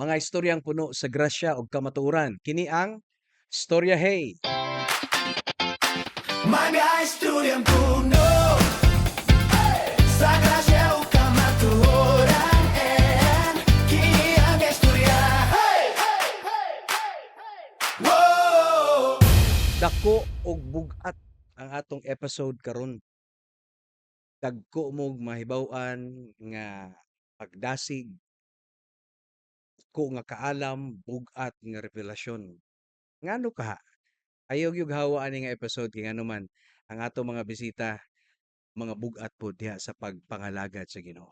Mga istoryang puno sa grasya ug kamatuoran. Kini ang Storya Hey. Mga istoryang puno sa grasya o kamatuoran, and kini ang istorya. Hey! Whoa! Dako og bugat ang atong episode karon. Dagko mo mahibaw-an nga pagdasig, ko nga kaalam, bugat nga revelasyon. Ngano ka? Ayaw gyud hawa ani nga episode kay ngano man ang atong mga bisita mga bugat po diha sa pagpangalagad sa Ginoo.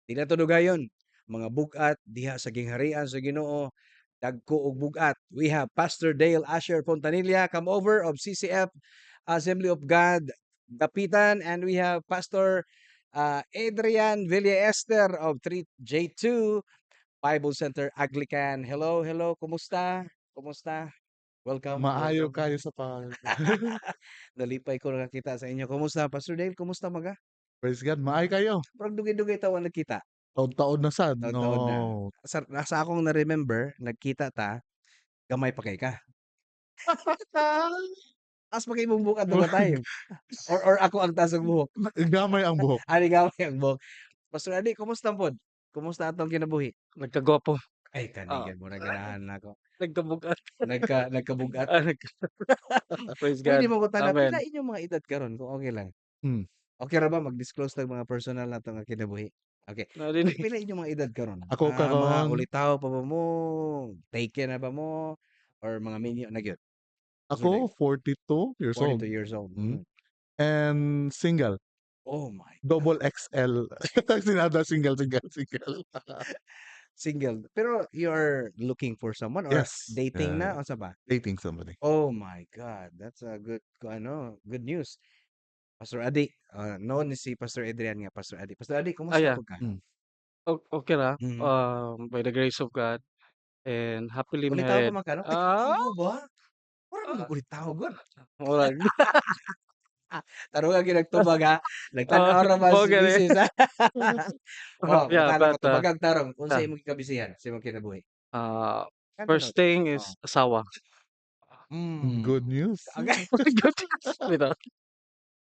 Di na to dugayon, mga bugat diha sa gingharian sa Ginoo, dagko og bugat. We have Pastor Dale Asher Fontanilla, come over of CCF Assembly of God, Dapitan, and we have Pastor Adrian Villaester of 3J2 Bible Center Anglican. Hello, hello, kumusta? Kumusta? Welcome, Maayo welcome. kayo sa Nalipay ko nakakita sa inyo. Kumusta, Pastor Dale? Kumusta maga? praise God, maayo kayo. Parang dugay-dugay tawa nagkita. Taon-taon na sad, Taon-taon na. no. Sa akong na-remember, nagkita ta, gamay pa kay ka. Taas pa kay mong buhok adto tayo. Or ako ang taas ng buhok. Gamay ang buhok. Ani gamay ang buhok. Pastor Adi, kumusta pod? Kumusta atong kinabuhi? Nagkagwapo. Ay, kanigan mo na ganahan nako. Nagkabugat. Nagkabugat. Praise God. Pwede mo ko tanong, Amen. pila inyong mga edad karon kung okay lang. Hmm. Okay ra ba mag-disclose ng mga personal na nga kinabuhi? Okay. Narinig. Pila inyong mga edad karon? Ako Mga karon, ulitaw pa ba mo? Take na ba mo? Or mga minyo na gyud? ako 42 years 42 old. years old. Mm. And single. Oh my. Double XL. Sinada single. Single. Pero you're looking for someone or Yes. dating na o sa ba? Dating somebody. Oh my God. That's a good news. Pastor Adi, known ni si Pastor Adrian nga, Pastor Adi. Pastor Adi, kumusta yeah. po ka? Okay na. Mhm. By the grace of God and happily Ulitaw pa married. man ka, no? Ah, Ano ba? Wala mo ulitaw, God. murag. Tarong nga ginagtubag ha. Nagtanaw ra ba si gani. Mrs. ha? Oh, Yeah, putana ko but tubagang tarong. Unsa yeah. imong kabisihan sa imong kinabuhi? Ano First no? thing is Oh. asawa. Good news. Okay. Good. Bitaw.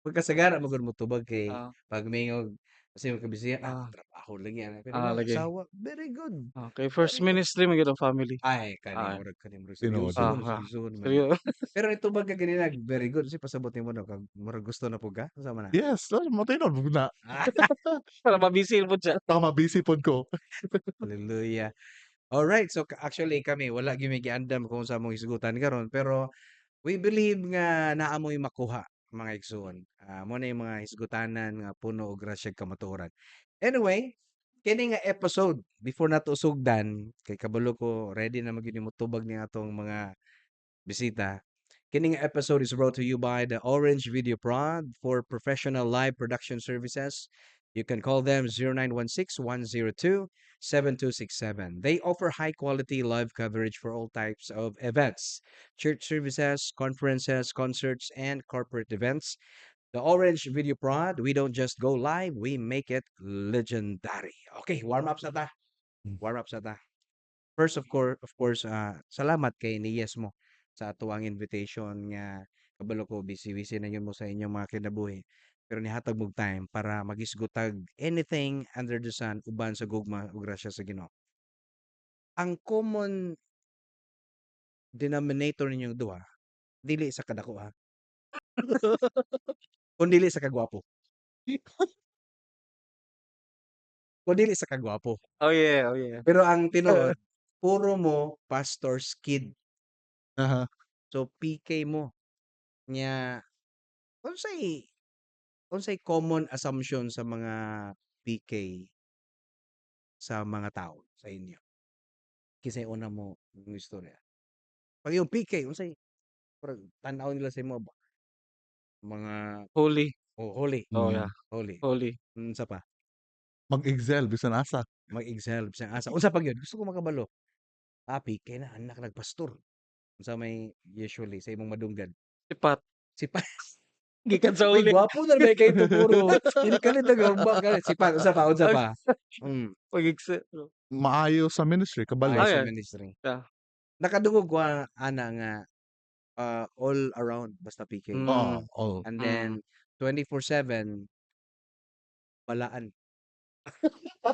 Pagkasagara mo gud mo tubag kay Ah, pag mingog sa imong kabisihan, ah, trabaho lang yan. Pero yung lagi. asawa, very good. Okay, first Very good. ministry man gyud ang family. Ay, kani Ah, murag kani murag Tinuod. seryoso, ah, seryoso man. seryo. Pero itubag ka ganina, very good. Kasi pasabot nimo no kag murag gusto na pug ka. Unsa man na? Yes, matinod na. Ah, Para mabisil po siya. Taka mabisi pod ko. hallelujah. Alright, so actually kami wala gyud may giandam kung sa mong isgutan karon pero we believe nga naa mo'y makuha mga igsoon. Mo na yung mga hisgutanan nga puno og grasya ug kamatuoran. Anyway, kini nga episode before nato sugdan kay kabalo ko ready na magyud mo tubag ni atong mga bisita. Kini nga episode is brought to you by the Orange Video Prod for professional live production services. You can call them 0916-102-7267. They offer high quality live coverage for all types of events, church services, conferences, concerts, and corporate events. The Orange Video Prod, we don't just go live, we make it legendary. Okay, warm up sa ta. Warm up sa ta. First of course, salamat kay niyes mo sa ato ang invitation nga kabalo ko busy-busy na yun mo sa inyong mga kinabuhi. Pero nihatag mog time para magisgutag anything under the sun uban sa gugma ug grasya sa Ginoo. Ang common denominator ninyong duha dili sa kadako ha. Kun dili sa kagwapo. Kun dili sa kagwapo. Oh yeah, oh yeah. Pero ang tinuod, puro mo pastor's kid. Aha. So PK mo nya unsay unsay common assumption sa mga PK sa mga tao sa inyo? Kisay una mo ng istorya. Pag yung PK, unsay parang tanaw nila sa imo ba? Mga Holy. holy. Oh yeah, Holy. holy. Unsa pa? Mag-excel bisan asa. Mag-excel bisang asa. Unsa pa gyud? Gusto ko makabalo. PK na anak nagpastor. Unsa may usually sa imong madunggan? Sipat. Si pa Gikan sa Uy, uli. gwapo na ba kay tuturo? Dili ka nito gamba ka. Si pa, unsa pa, unsa pa? Mm. Pag-excel. maayo sa ministry Maayo kabalo. sa yes, ministry. yeah. Nakadungog ko ana nga all around basta PK. Oo, Mm, oo. And mm. then 24/7 balaan.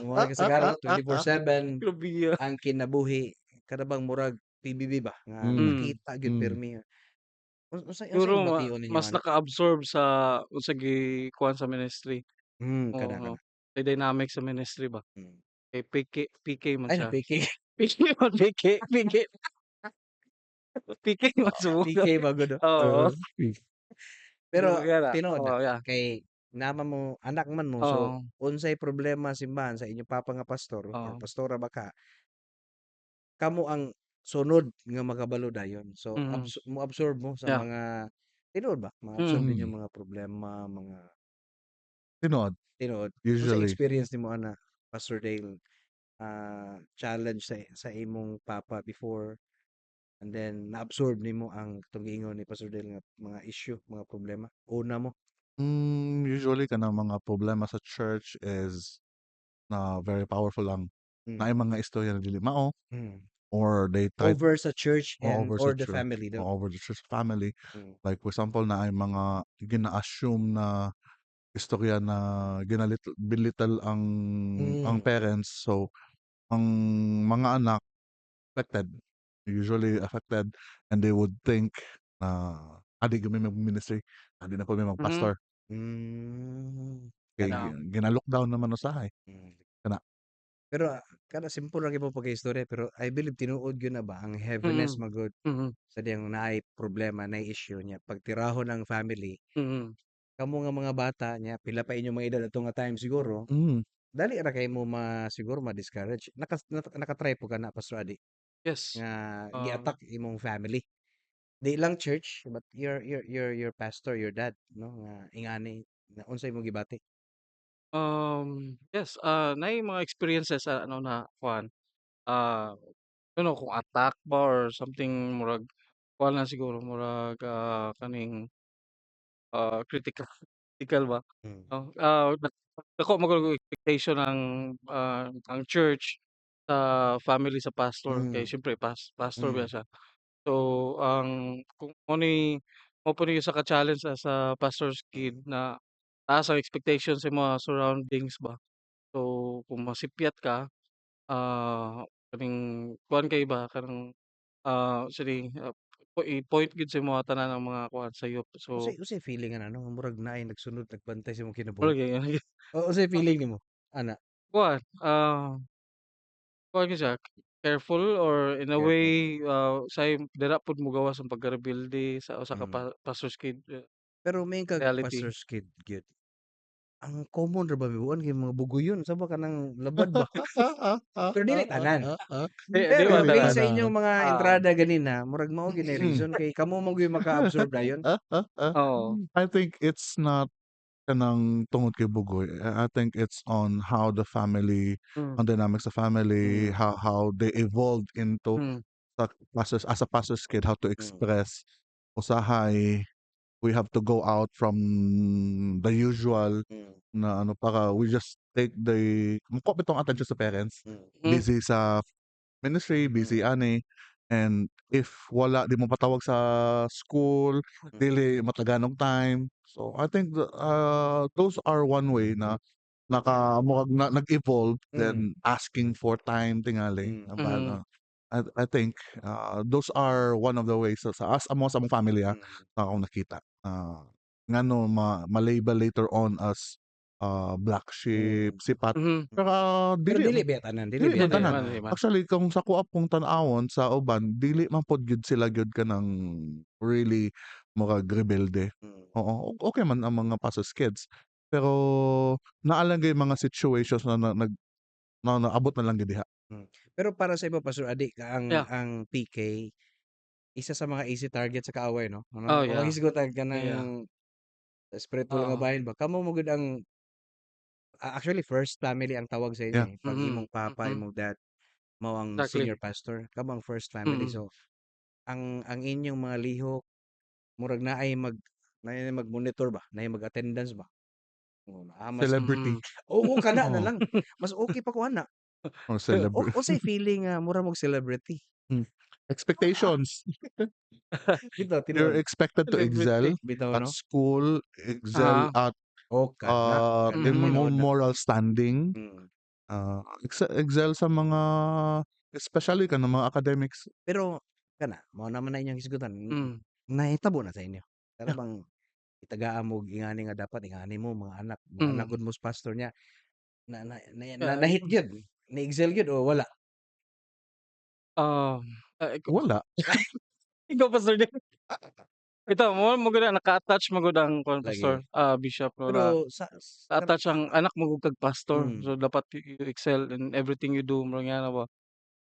Mo na kasagaran no 24/7 Grabe, ah. ang kinabuhi kada bang murag PBB ba nga Hmm, Hmm, nakita gyud hmm. pirmi. Unsay siguro imong bation ninyo mas ana? naka-absorb sa unsa gikuhan sa ministry. Kana Oo, kana. sa dynamic sa ministry ba. Hmm. Kay PK man Ay na siya. PK. PK man, PK man sumugod. PK ba gud? Oo, Oo. Pero gana, tinuod na oo, yeah, kay nama mo anak man mo so oo, unsay problema simbahan sa inyong papa nga pastor or oo, pastora ba ka, kamo ang sunod nga makabalo dayon. So mhm, mo-absorb mo sa yeah, mga tinuod ba? Ma-absorb mm. ninyo Hmm, mga problema, mga tinuod tinuod. Unsay usually. experience nimo ana Pastor Dale challenge sa imong papa before and then na-absorb nimo ang katong giingon ni Pastor Dale nga mga issue, mga problema? Una mo? Usually kanang mga problema sa church is na very powerful lang. Hmm, Naay mga istorya na dili mao hmm. or they tried Over sa church o and over sa or the church family o daw? over the church family. Hmm, Like for example, na ay mga gina-assume na istorya na belittle ang hmm. parents. So, ang mga anak affected, usually affected, and they would think na, "Di gyud mi mag-ministry, di na po mi Mhm, mag-pastor." Hmm, Kay kana. yeah, gina-lockdown naman usahay, Hmm. kana. Pero kana simple ra gyud mo pagkaistorya pero I believe tinuod gyud na ba ang heaviness mm, magud mhm, sa diyang naay problema, naay issue niya pagtirahon ng family. mm, Kamo nga mga bata niya pila pa inyong mga edad ato nga time siguro, Hmm, dali ra kay mo siguro ma-discourage. Naka-try po ka na Pastor Adi yes, nga um, gi-attack imong family? Di lang church but your pastor, your dad no nga ingani na unsay mo gibati? yes, naay mga experiences sa ano na kuan, ah, kung attack ba or something murag kuan lang siguro murag, kaning, critical ba? Hmm, Oh, dako man gud expectation ang church sa family sa pastor kay hmm, siyempre pastor ba hmm, siya. So, kung mao po ni usa ka challenge sa pastor's hmm. kid na taas ang expectation sa mga surroundings ba. So, kung masipyat ka, kaning kuan kay ba kanang, sini i-point gid sa mga tanan ng mga kuan sayop. Unsay So, unsay feeling ana no nga murag naay nagsunod nagbantay sa imong kinabuhi? mura gyud Unsay feeling nimo ana? kuan, kuan gyud siya, careful or in a Careful. way, say dira pud mo gawas ang pagkarebelde sa usa ka Mm. pastor's kid, Pero main kag reality. pastor's kid gyud. Ang common ra ba bibuan kay mga bugoyon saba ka ng labad ba? Pero dili tanan. Di Pero ba Dili based tanan? sa inyong tanan. mga Oo, entrada ganina, murag mao gyud na Hmm. reason kay kamo man gyud maka-absorb dayon. oo, I think it's not kanang tungod kay bugoy. I think it's on how the family, hmm, on dynamics of family, Mm, how they evolved into hmm, as a pastor's kid, how to mm, express usahay we have to go out from the usual mm, na ano para we just take the muko bitong attention sa parents. mm, hmm, Busy sa ministry, busy mm, ani, and if wala di mo patawag sa school, mm, dili mataganong time. So I think those are one way na nag-evolve mm, then asking for time tingali. mm, mhm, I think those are one of the ways sa as amo sa among family mm, na akong nakita. Ngano ma-label later on as black sheep, mm, sipat. mhm. Pero pero dili dili biya tanan, dili dili biya man Dili tanan, tanan. man, dili man. Actually kung sa kuap kong tan-awon sa uban dili man pod gyud sila gyud kanang really murag rebelde. mm, Oo, okey man ang mga pasos kids. Pero naa lang gyud mga situations na naabot na lang gyud diha. mm. Pero para sa imo Pastor Adi ka Yeah, ang PK isa sa mga easy target sa kaaway no? oh Ano, o yeah, hisgutan ka yeah, ng spiritual nga oo, bahin ba? Kamo mo gud ang actually first family ang tawag sa inyo Yeah. eh. Pag mhm, imong papa, mhm, imong dad mao ang exactly, senior pastor, kamo ang first family. mm, So ang inyong mga lihok murag naay mag-monitor ba? Naay mag-attendance ba? Oo, mas Celebrity. mm. oo kana na Oo. lang. Mas okay pa ko ana. or Unsay feeling nga mura mong celebrity? Hmm. Expectations. Bitaw You're tinuod. expected to Celebrity. excel Bitaw at 'no? school, excel Ah, at, Kana in mhm. mo tinuod na. moral standing, Mm. excel sa mga especially kanang mga academics. Pero kana mao naman na inyong hisgutan, Hmm, nahitabo na sa inyo? Para Yeah, bang itagaan mo ingani nga dapat ingani mo mga anak hmm. gud mo sa pastor niya Kaya na-hit gyud, na-excel gyud o wala? um, ikaw wala. ikaw Pastor Jay, ito mo gud naka-attach mo gud ang kuan Pastor, Lagi. Bishop no na Pero attach ang anak mo gud kag pastor. hmm, So dapat you excel in everything you do murag nga na ba.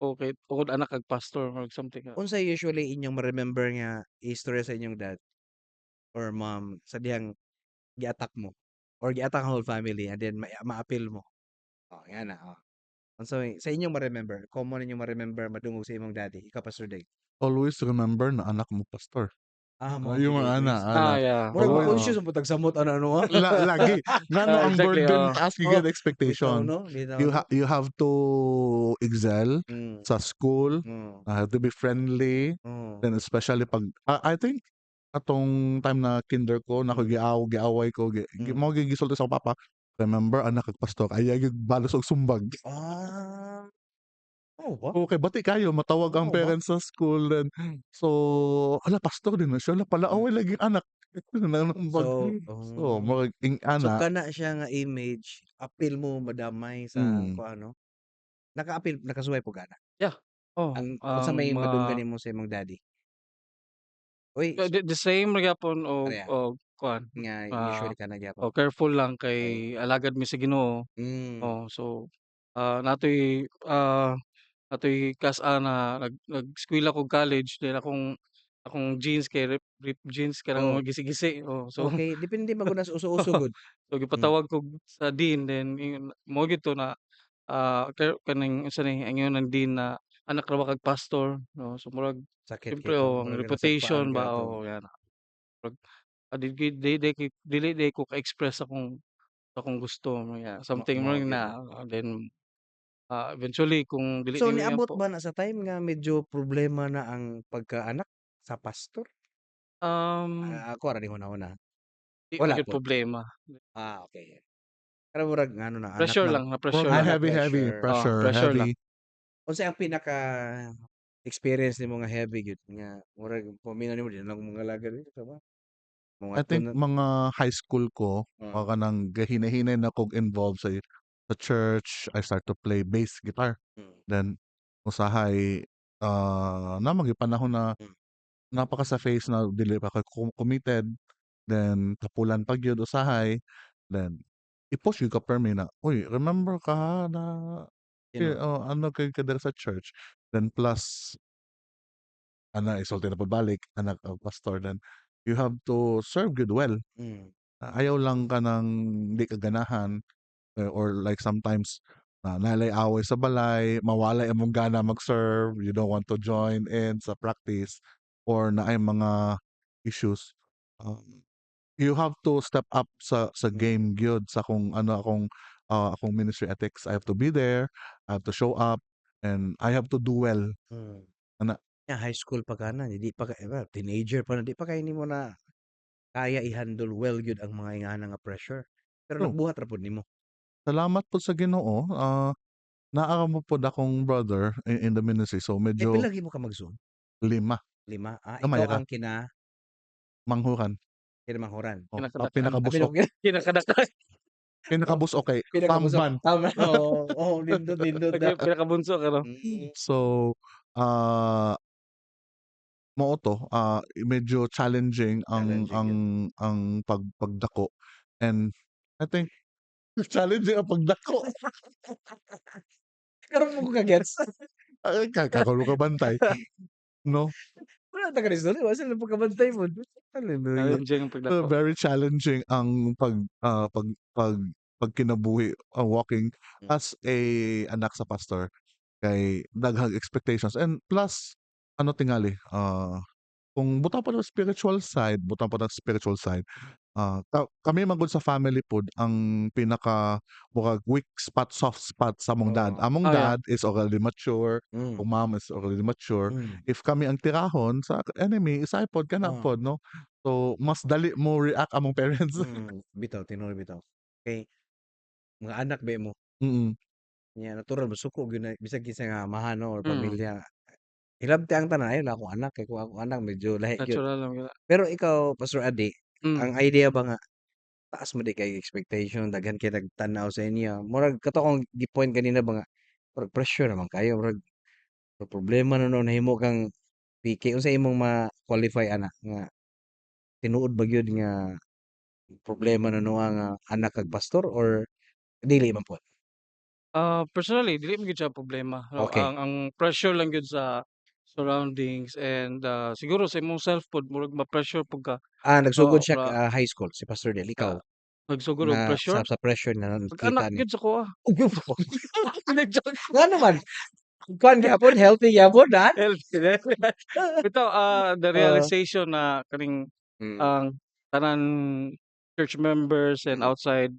Okay, tukod anak kag pastor or something. unsay usually inyong ma-remember nga istorya sa inyong dad or mom sa dihang gi-attack mo or gi-attack ang whole family and then ma-appeal mo? Oh, yan na, oh. Unsay sa inyong ma-remember, common ninyong ma-remember madungog sa imong daddy, ikaw Pastor Dave? Always remember na anak mo pastor. Mao gyud Yung mga always. anak, Yeah, Murag always ma-conscious ang putang samot ano ha. lagi ngano ang exactly, burden task Oh, gyud bitaw expectation. 'no, bitaw 'no. You have to excel Hmm, sa school, hmm, have to be friendly, hmm, then especially 'pag I think atong time na kinder ko nako hmm, giaway ko hmm. mao gyud gisulti sa akong papa, "Remember anak kag pastor aya gyud balos og sumbag." Ah, oo ba? Okay, bati kayo matawag ang Oo ba? parents sa school then so, "Hala pastor din na siya, hala pala Hmm. away laging anak." Nanambag. So, So, murag so ana, kana siya nga image, apil mo madamay sa hmm. kung ano, naka-apil nakasuway po kana? yeah. Oh, Unsa may mga madunggan nimo sa imong daddy? Uy, the same ra gyapon pareha og kuan, nga ah, usually kana gyapon? careful lang Oo. kay alagad mi sa Ginoo. Hmm, Oh, so, natoy kas-a na nag-eskwela kog college then akong jeans kay rip jeans kanang oh, mga gisi-gisi, so okey depende man gud na sa uso-uso gud. so Hmm, gipatawag kog sa dean then mao gid to na, kaning unsa ni ang ingon ng dean na anak ra ba kag pastor, no, so murag sakit kay siyempre pa ang murag nasagpaan reputation ka ba, ato. yan. Murag, dili ko ka-express akong gusto, something Mao murag gyud. na then, eventually kung dili So nimo niabot po ba na sa time nga medyo problema na ang pagkaanak sa pastor? um, Ako ra ning una-una, di wala man pod? problema. Okey. Pero murag ano na anak Pressure na lang, na-pressure Murag lang. heavy pressure. Pressure lang. heavy. Unsay ang pinaka-experience nimo nga heavy gyud nga murag paminaw nimo di na lang mga lagad dito ba? I Moadto think na mga high school ko, mm, kanang gahinay-hinay na kog involved sa church. I start to play bass guitar. mm, Then usahay, namang gyud panahon na mm. napaka sa phase na dili pa ka committed, then kapulan pa gyud usahay, then i-push gyud ka permi na, "Uy remember ka ha na Sino? ano kay ka dira sa church." Then plus isulti na pagbalik, anak og pastor, then you have to serve good well. Mm, Ayaw lang ka ng di ka ganahan, or like sometimes nalay away sa balay, mawalay among gana mag-serve, you don't want to join in sa practice, or naay mga issues. Um, you have to step up sa mm, game gyud sa kung ano akong ministry ethics. I have to be there, I have to show up, and I have to do well. mm. Ana, High school pa kana di pa ka teenager pa na di pa kay nimo na kaya i-handle well gyud ang mga ingana nga pressure. Pero so nagbuhat ra pud nimo. salamat po sa Ginoo, naa mo pod akong brother in the ministry, so Pila medyo gimo ka mag-Zoom? 5, 5? gamay Ikaw ra, ang manghuran. kinamanghuran? Pinaka Kinakadakan, busok, kinakadakan, Oh, pinakabuso kay pinakabusok. Tamban. Tama, oo, nindot na. pinakabunso ka 'no? Mm, So, ah, mao to, medyo challenging challenging yun. ang pagdako, and I think challenging ang pagdako. Karon mo ko ka-gets. Kakaulo ka bantay, 'no? Wala ta ka istorya, wa sila pagkabantay mo. Hallelujah. Challenging ang pagdako. Very challenging ang pagkinabuhi, walking Hmm, as a anak sa pastor, kay daghang expectations, and plus ano tingali, kung butang pa ng spiritual side, Kami man gud sa family pod ang pinaka murag weak spot, soft spot sa among dad. Oo. Among Oh, yeah. dad is already mature, Hmm, ang mom is already mature. hmm, If kami ang tirahon sa enemy, isay pod kana oo, pod 'no. So, mas dali mo react among parents. bitaw tinuod bitaw. Kay mga anak be mo, Mm, nya natural masuko gyud na bisag kinsa nga amahan or Mm, pamilya. Hilabti ang tanan, "Ay wala akong anak, kay kung akong anak medyo lahi gyud." natural lang yun. Pero ikaw, Pastor Adi, Hmm, ang idea ba nga taas man di kay expectation, daghan kay nagtan-aw sa inyo, murag kato akong gi-point kanina ba nga, murag pressure naman kayo, murag problema na no nahimo kang PK. Unsa imong ma-qualify ana nga tinuod ba gyud nga problema na no nga anak kag pastor or dili man pod? personally dili man gyud siya problema 'no, Okay. ang pressure lang gyud sa surroundings and, siguro sa imong self pod murag ma-pressure pud ka, Nagsugod siya ra high school si Pastor Del, ikaw nagsugod og na pressure. sa pressure na Pag-anak nakita ni gyud sa kuha. Nag-joke. nga naman, kuan gyapon, healthy gyapon ha? Bitaw, the Oo. realization na kaning Mm, ang tanan church members and mm, outside,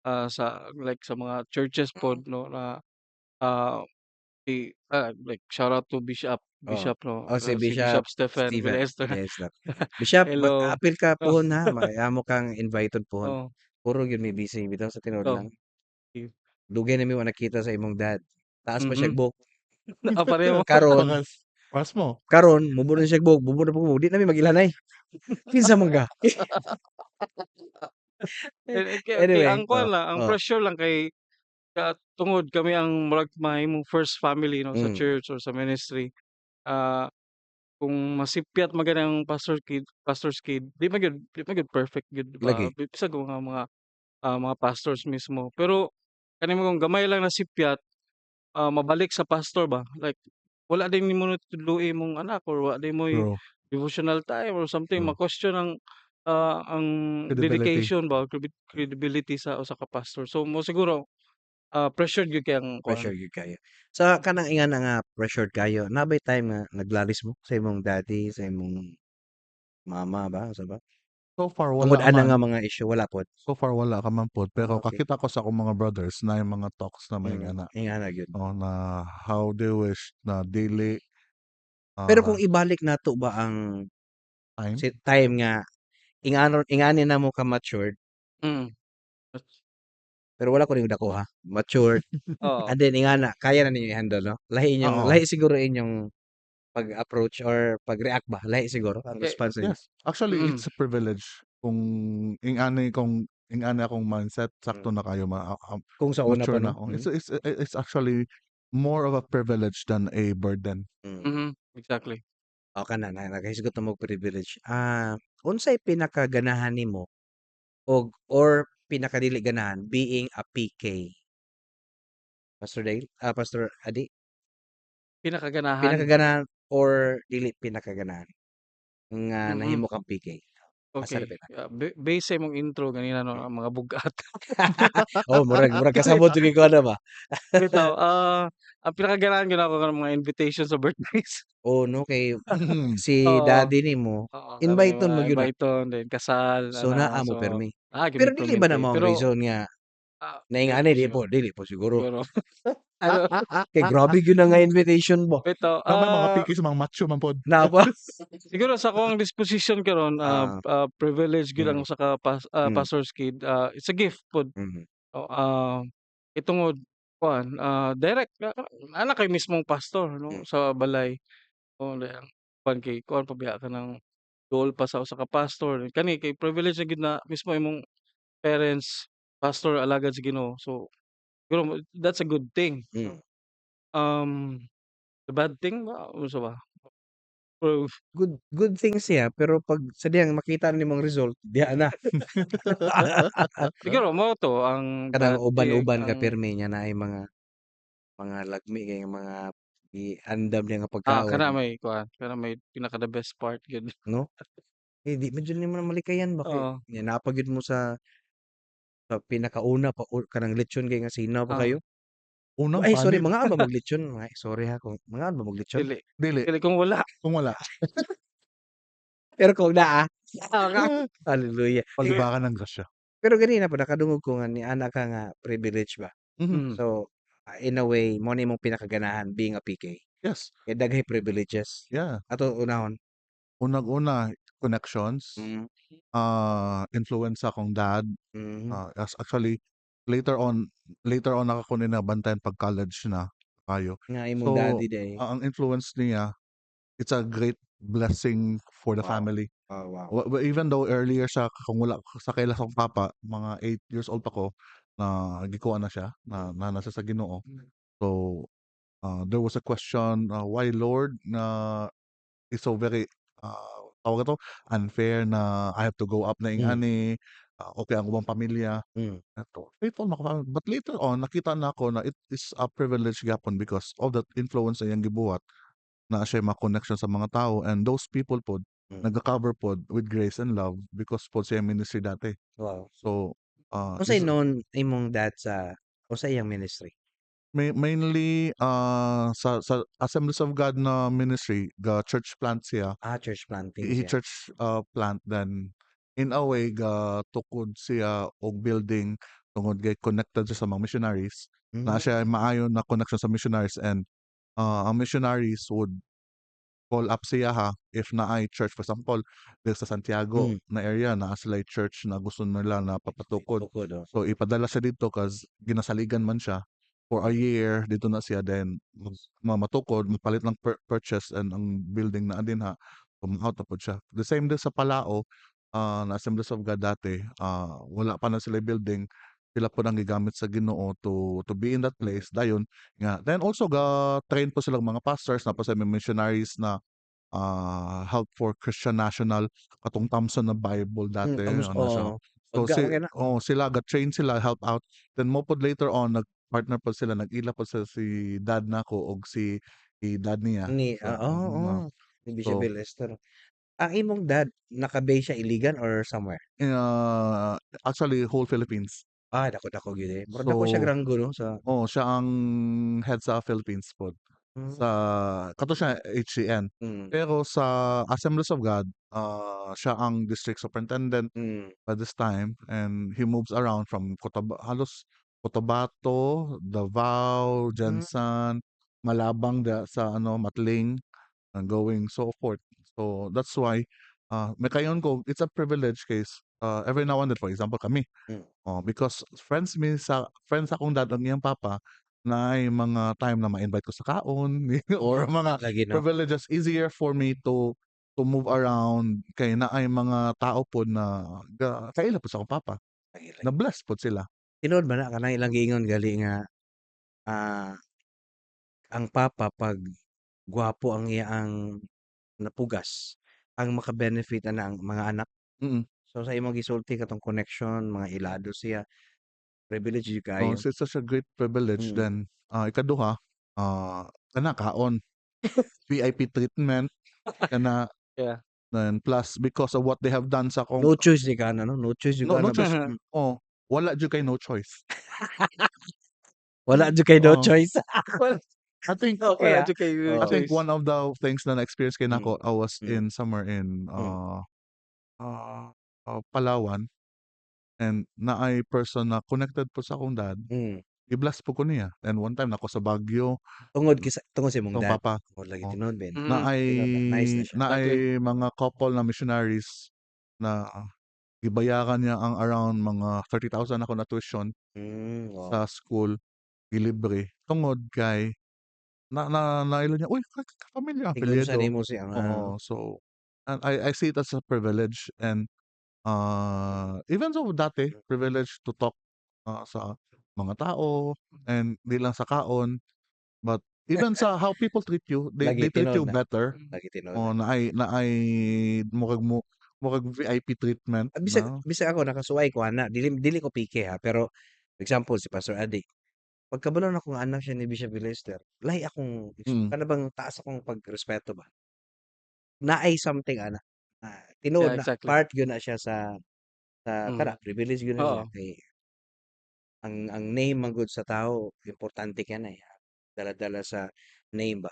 sa like sa mga churches pod 'no na, ah, like shout out to oo. Bishop 'no, Si si Bishop Bishop Stephen Stephen Vilesta. Villar. Bishop, Hello. mag-apil ka Oh, puhon ha, amo kang invited puhon. oh, Puro gyud may busy bitaw sa tinuod oh, lang. Dugay na mi wa nakita sa imong dad. Taas pa siya mm. buhok. Pareho. Karon, paras paras mo. mubo na siya buhok, mubo na po, di na mi mag-ilanay. Kinsa man ka? Kay Anyway, ang kuwan lang, ang oh, pressure lang kay tungod kami ang murag mahimong first family 'no sa mm, church or sa ministry. Ah, kung masipyat man gani ang pastor's kid, di man gyud perfect gyud ba, lagi. bisag kung mga pastors mismo. Pero kanimo kung gamay lang na sipyat, mabalik sa pastor ba, like wala din nimo natudloi imong anak or wala din mo'y True. devotional time or something, True. ma-question ang Credibility. dedication ba or credibility sa usa ka pastor. So mo siguro, pressured gyud kay ang Pressure kuan. gyud kayo. Sa kanang ingana nga pressured kayo, nabay time nga naglalis mo sa imong daddy, sa imong mama ba, unsa ba? So far Tungod wala ana nga man. mga issue, wala pod? So far wala ka man pod, pero Okay. kakita ko sa akong mga brothers na yung mga talks na may ana, Ingana gyud. na how they wish na dili, Pero kung ah, ibalik nato ba ang time. time nga ingani na mo ka matured, Mm, pero wala ko ning dako ha, matured, oo. and then ingana kaya na ninyo i-handle 'no? Oo. Lahi siguro inyong pag-approach or pag-react ba, lahi siguro ang Eh response ninyo? Yes, actually mm, it's a privilege kung ing-ani akong mindset Mm. sakto na kayo Kung sa una pa mature na 'no? ako. It's actually more of a privilege than a burden. Mm. exactly. O kana na nakahisgot na mo og privilege. Unsay pinakaganahan nimo or pinakadili ganahan being a PK? Pastor Dale? Pastor Adi? Pinakaganahan. Pinakaganahan or dili pinakaganahan nga Mm. nahimo kang PK? Asa Okey, dapit na? base sa imong intro kanina 'no, Hmm. ang mga bugat. Oh, murag kasabot jud ko ano ba? Bitaw, ang pinakaganahan gyud ako kanang mga invitation sa birthdays. Oh, no kay Mhm. si Oo, daddy nimo oo, kanang invite-on mga mo gyud na. invite-on, then kasal, So naa mo so, permi. Pero gimi dili ba na permente. mao ang Pero, reason nga dili po naingani siguro. dili po siguro. Siguro. Ano, Kay grabe gyud na nga invitation ba? bitaw, Gamay mga piki sa mga macho man pod. Na ba? siguro sa akong disposition karon, Ah, privilege gyud ang mm, usa ka mm, pastor's kid, it's a gift pod. mhm, Oo, itungod kuan, direct ana kay mismong pastor mm, 'no, sa balay. Oo, kuan kay kuan pa biya ka ng duol pa sa usa ka pastor. Kani kay privilege na gid na mismo imong parents, pastor, alagad sa Ginoo. So, siguro that's a good thing. mm. Um, the bad thing ba, unsa ba? Pero Good things siya pero 'pag sadyang makita nimong result diha na. siguro mao to ang Kanang bad thing, uban-uban ka ang pirmi niya naay mga lagmi kay mga giandam niya nga pagkaon kana may pinaka the best part gyud. 'no? Di medyo nimo na malikayan ba kay Oo, nga napagyud mo sa pinakauna pa kanang lechon kay nga sinaw pa ah, kayo. Unang Ay sorry panit, mangaan ba mag-lechon? Ay sorry ha kung mangaan ba mag-lechon? dili. dili, Dili kung wala. kung wala. Pero kung naa? Oo nga. Hallelujah. Palibaran ng grasya. Pero ganina po nakadungog ko nga niana ka nga privilege ba. Mhm, Mm. So, in a way mo na imong pinakaganahan being a PK. yes, Kay daghay privileges. yeah. Ato unahon. Unang-una, connections, Mm, influence akong dad, mhm. as actually later on later on ako ni nabantayan pag-college na kayo. Nga imong So, daddy day. ang influence niya, it's a great blessing for the Wow. family. Oh, wow. Even though earlier siya kung wala sa kaila akong papa, mga 8 years old pa ko, na gikuha na siya, na nasa sa Ginoo. So, there was a question, "Why Lord na is so very, tawag ito, unfair na I have to go up na ing Mm, ani, okay ang ubang pamilya." mm, Eto, faithful man ako, but later on nakita na ko na it is a privilege gyapon because of that influence na iyang gibuhat, na siya ma-connection sa mga tao, and those people pod mm. nagka-cover pod with grace and love because pod siya ministry dati. Wow. So, Unsay is known imong dad sa unsay iyang ministry? mainly, sa Assemblies of God na ministry, ga church plant siya. Church planting He siya. church, plant, then in a way ga tukod siya og building tungod kay connected siya sa mga missionaries, na Hmm, siya maayo na connection sa missionaries, and ang missionaries would call up siya ha if naay church, for example dito sa Santiago hmm. na area naa sila'y church na gusto nila na papatukod. Tukod, oh. So ipadala siya dito 'cause ginasaligan man siya for a year, dito na siya, then matukod, mapalit ng purchase, and ang building naa dinha, out na pod siya. The same din sa Palao, na Assemblies of God dati, wala pa na sila building, sila po ang gigamit sa Ginoo to be in that Mm, place dayon nga. Then also ga-train po silang mga pastors, na po sa may missionaries na, Help for Christian National, katong Thompson na Bible dati kamus ano siya. oo. So Pagka okay na. sila ga-train sila, help out, then mo pod later on nag-partner po sila, nag-ila po sa si dad nako og si dad niya. Ni So, oo. Ni Bishop so, Ballester. Ang imong dad naka-base siya Iligan or somewhere? actually whole Philippines. Dako gyud, eh. Murag dako siya So, granggo 'no sa siya ang head sa Philippines pod. hmm, Sa kato siya HCN. mm, Pero sa Assemblies of God, siya ang district superintendent mm, by this time, and he moves around from halos Cotabato, Davao, hmm, Jensan, Malabang sa ano, Matling, and going so forth. So that's why, may kayon ko, it's a privilege case. Every now and then, for example, kami, hmm. because friends akong dad ang iyang papa, na ay mga time na ma-invite ko sa kaon or mga Lagi 'no? privileges, easier for me to move around kay naay mga tao pod na kaila pod sa akong papa, Lagi, na lagi. bless pod sila. Tinuod ba na kanang ilang giingon gali nga, ah, ang papa 'pag gwapo ang iyaang napugas, ang maka-benefit ana ang mga anak. Mm. So sa imong gisulti katong connection, mga ilado siya, privilege jud kaayo. So it's such a great privilege, Mm. then, ikaduha, kana kaon, VIP treatment kana, Yeah. then plus because of what they have done sa akong No choice di ka na 'no? No choice jud ka no na ba? choice, wala jud kay no choice. Wala jud kay no Oo. choice. Wala I think Okay, wala jud kayo I oo. think choice. one of the things na na-experience kay Mm, nako, I was mm, in somewhere in, hmm, ah, Palawan, and naay person na connected po sa akong dad, hmm. i-bless po ko niya. And one time nako sa Baguio, Tungod sa imong akong dad. papa, Tungod lagi oh, tinuod ben. Mm, naay Tinuod ba? Nice na siya. exactly. naay mga couple na missionaries na gibayaran niya ang around mga 30,000 ako na tuition Wow. sa school, ilibre tungod kay nailo niya, "Uy, kapamilya, Tigunsa apelyido." nimo siya nga Oo, so, and I see it as a privilege, and, even though dati privilege to talk, sa mga tao, and di lang sa kaon, but even sa how people treat you, lagi they treat tinuod you na. better. Lagi tinuod na. O naay murag VIP treatment Bisag na. bisag ako nakasuway ko ana, dili dili ko piki ha, pero for example si Pastor Adi, pagkabalo na ko nga anak siya ni Bishop Lester, lahi akong Mm, kana bang taas akong pagrespeto ba. Naay something ana, Yeah, tinuod na exactly. part gyud na siya sa kana Mm. privilege gyud na siya Oo. kay ang name man gud sa tao importante ka na, eh. Dala-dala sa name ba.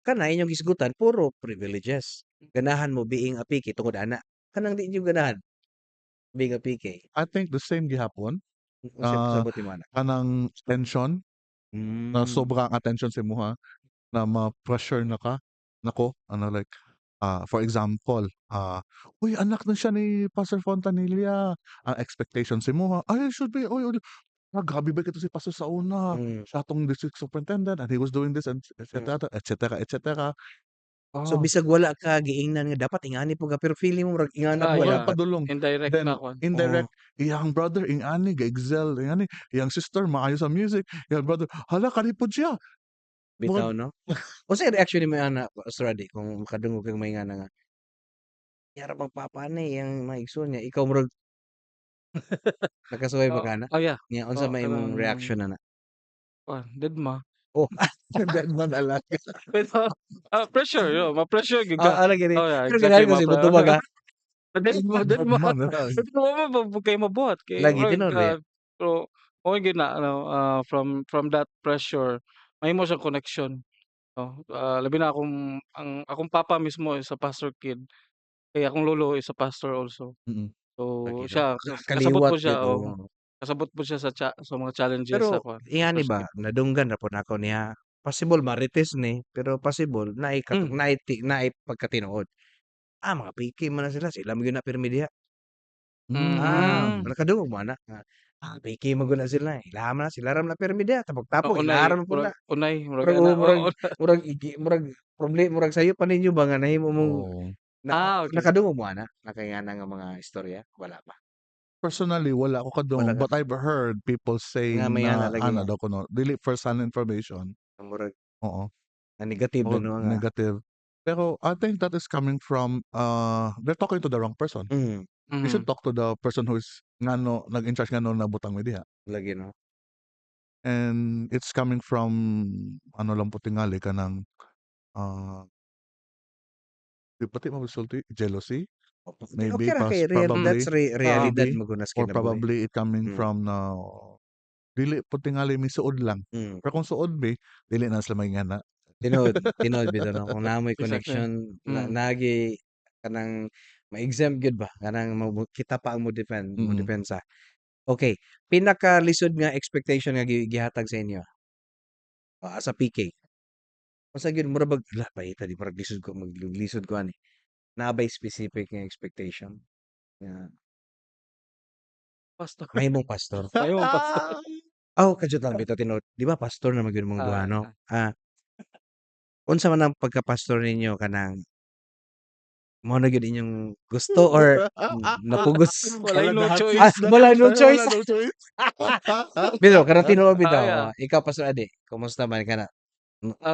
Kana inyong gisgutan puro privileges. Ganahan mo being a picky tungod ana. kanang di jud ganahan bi nga PK? I think the same gihapon. Unsay Ah, pasabot nimo ana? kanang tension na Hmm, sobra ang attention sa imuha na ma-pressure na ka nako ano like for example uy anak na siya ni Pastor Fontanilla ang expectation sa imuha ay should be uy, uy grabe ba kito si Pastor sa una hmm, siya tong district superintendent and he was doing this and hmm. etc etc etc So ah bisag wala ka giingnan nga dapat ingani po ka pero feeling mo murag ingana po murag lang Yeah, ka. padulong indirect then na kuan. Oo, indirect iyang brother ingani ga-excel ingani iyang sister maayo sa music iyang brother hala kalipod siya murag bitaw no? Unsay reaction nimo ana Pastor Adi kung makadungog kang maingana nga, "Yara bang papa ni yang maigsoon niya." Ikaw murag nakasuway ba Oo, ka na? yeah. Nya unsa Oo, may imong kanang reaction ana? kuan, dedma. Oh, dead man ala. Pero, pressure yo, ma-pressure gyud ka. Ala gini. Oh, yeah, Pero exactly ganahan ko si motubag, ah. dedma man na lang pero mo kay mabuhat kay Lagi murag, tinuod ba ya? so mo gyud na ano, from that pressure mahimo siyang connection. Oh, labi na akong papa mismo is a pastor kid, kaya akong lolo is a pastor also. mm. So, Lagi 'no? siya kasabot Kaliwat po siya, gyud, oo. oo. Kasabot po siya sa mga challenges sa Pero kuwan, ingani first ba kid. nadunggan ra pud nako niya, possible marites ni, pero possible naay Hmm, naay pagkatinuod. Mga piki man na sila, sila man gyud na pirmi diha. mm. Nakadungog mo ana nga, piki man gyud na sila, ila man na sila ra man na pirmi diha, tapok-tapok Unay ila ra man pud na. murag Murag ana, oo. murag murag sayo pa ninyo ba nga nahimo mong Oo. Okey. nakadungog mo ana? Nakayana nga mga istorya, wala pa? Personally, wala ako Wala kadungog, ka but I've heard people nga saying may ana na lagi ano nga, daw kuno, dili first hand information. murag Oo, nga negative o no nga negative. Pero I think that is coming from, they're talking to the wrong person. mm, You should Mhm. talk to the person who is ngano nag-in charge ngano nabutang mi diha. lagi no? And it's coming from ano lang po tingali kanang, ah, di pati masulti jealousy, Di okey maybe ra kay real probably, that's Oo. realidad maybe, mo gud nas or kinabuhi. probably it coming Mm, from na dili po tingali misuod lang. mm. Pero kung suod be, dili na sila maingana. Tinuod bitaw no kung naa mo'y Exactly. connection Mm. naagi kanang ma-exempt gyud ba kanang kita pa ang mo Mm. depensa. Okay, pinakalisod nga expectation nga gihatag sa inyo, sa PK? Unsa gyud mura bang, "Hala pahita di murag lisod ko maglisod ko ani." Naa ba'y specific nga expectation nga Pastor, mahimong pastor? mahimong pastor. Kadyot lang bitaw tinuod, 'di ba pastor naman gyud mong duha Ah, no? Unsa man ang pagka-pastor ninyo kanang mao na gyud inyong gusto or napugos walay Wala no na hot choice. seats na wala no choice. wala no choice. Bitaw kanang tinuod bitaw, Yeah. ikaw Pastor Ade, kumusta man kana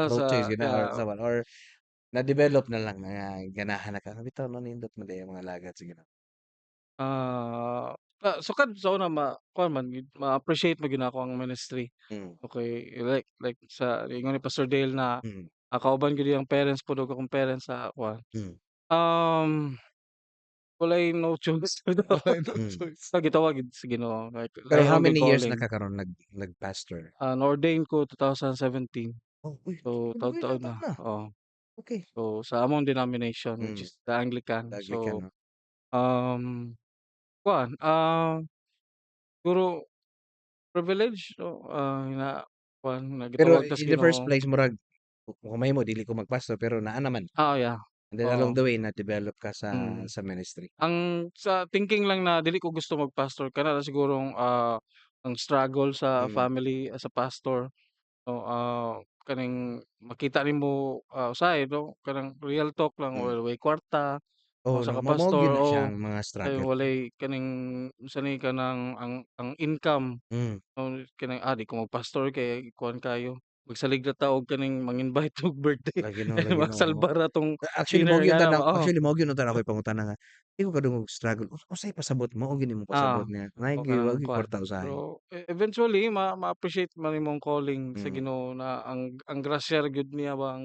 pro choice gyud na or Yeah. sa man or na-develop na lang nga ganahan na ka, bitaw no nindot man day ang mga lagad sa Ginoo. Ah, sukad sa una kuwan man gid ma-appreciate mo gyud nako ang ministry. Hmm, Okay, like sa ingon ni Pastor Dale na, hmm, kauban gyud iyang parents pud ug akong parents sa kuwan. hmm, Um, walay no choice Wala no hmm. choice. gitawag gid sa Ginoo like Pero how mayroon gyud many years na calling. ka karon nag-pastor? Na-ordain ko 2017. Uy, So, uy taud-taon dapat na, na. oo. Okay. So, sa among denomination which Hmm, is the Anglican. dagli ka So, no. um, kuwan, siguro privilege 'no, na kuwan na Pero gitawag ta sa in the first Ginoo. place murag kung mahimo dili ko mag-pastor pero naa naman. Yeah, And then along oo, the way na-develop ka mm. sa ministry. Ang sa thinking lang na dili ko gusto mag-pastor kana lang sigurong, ang struggle sa Mm, family as a pastor 'no, kaning makita nimo, usahay 'no, kanang real talk lang mm. way kwarta o No, sa mao gyud ka-pastor na siya o ang mga ay struggle. walay kaning sanay ka ng ang income Hmm, o kanang, di ko mag-pastor kay kuwan kayo, magsalig ra ta og kaning mang-invite og birthday, lagi no, oo. magsalba ra tong Actually mao dinner gyud nga tanang oo. actually mao gyud ang tanang ako'y pangutana nga, di ko kadungog struggle, unsay pasabot mao gyud imong Ah, pasabot niya, nay o wa kanang gyud kuwan. kwarta usahay. Pero eventually ma-appreciate man imong calling sa Mm, Ginoo na ang grasya ra gyud niya ba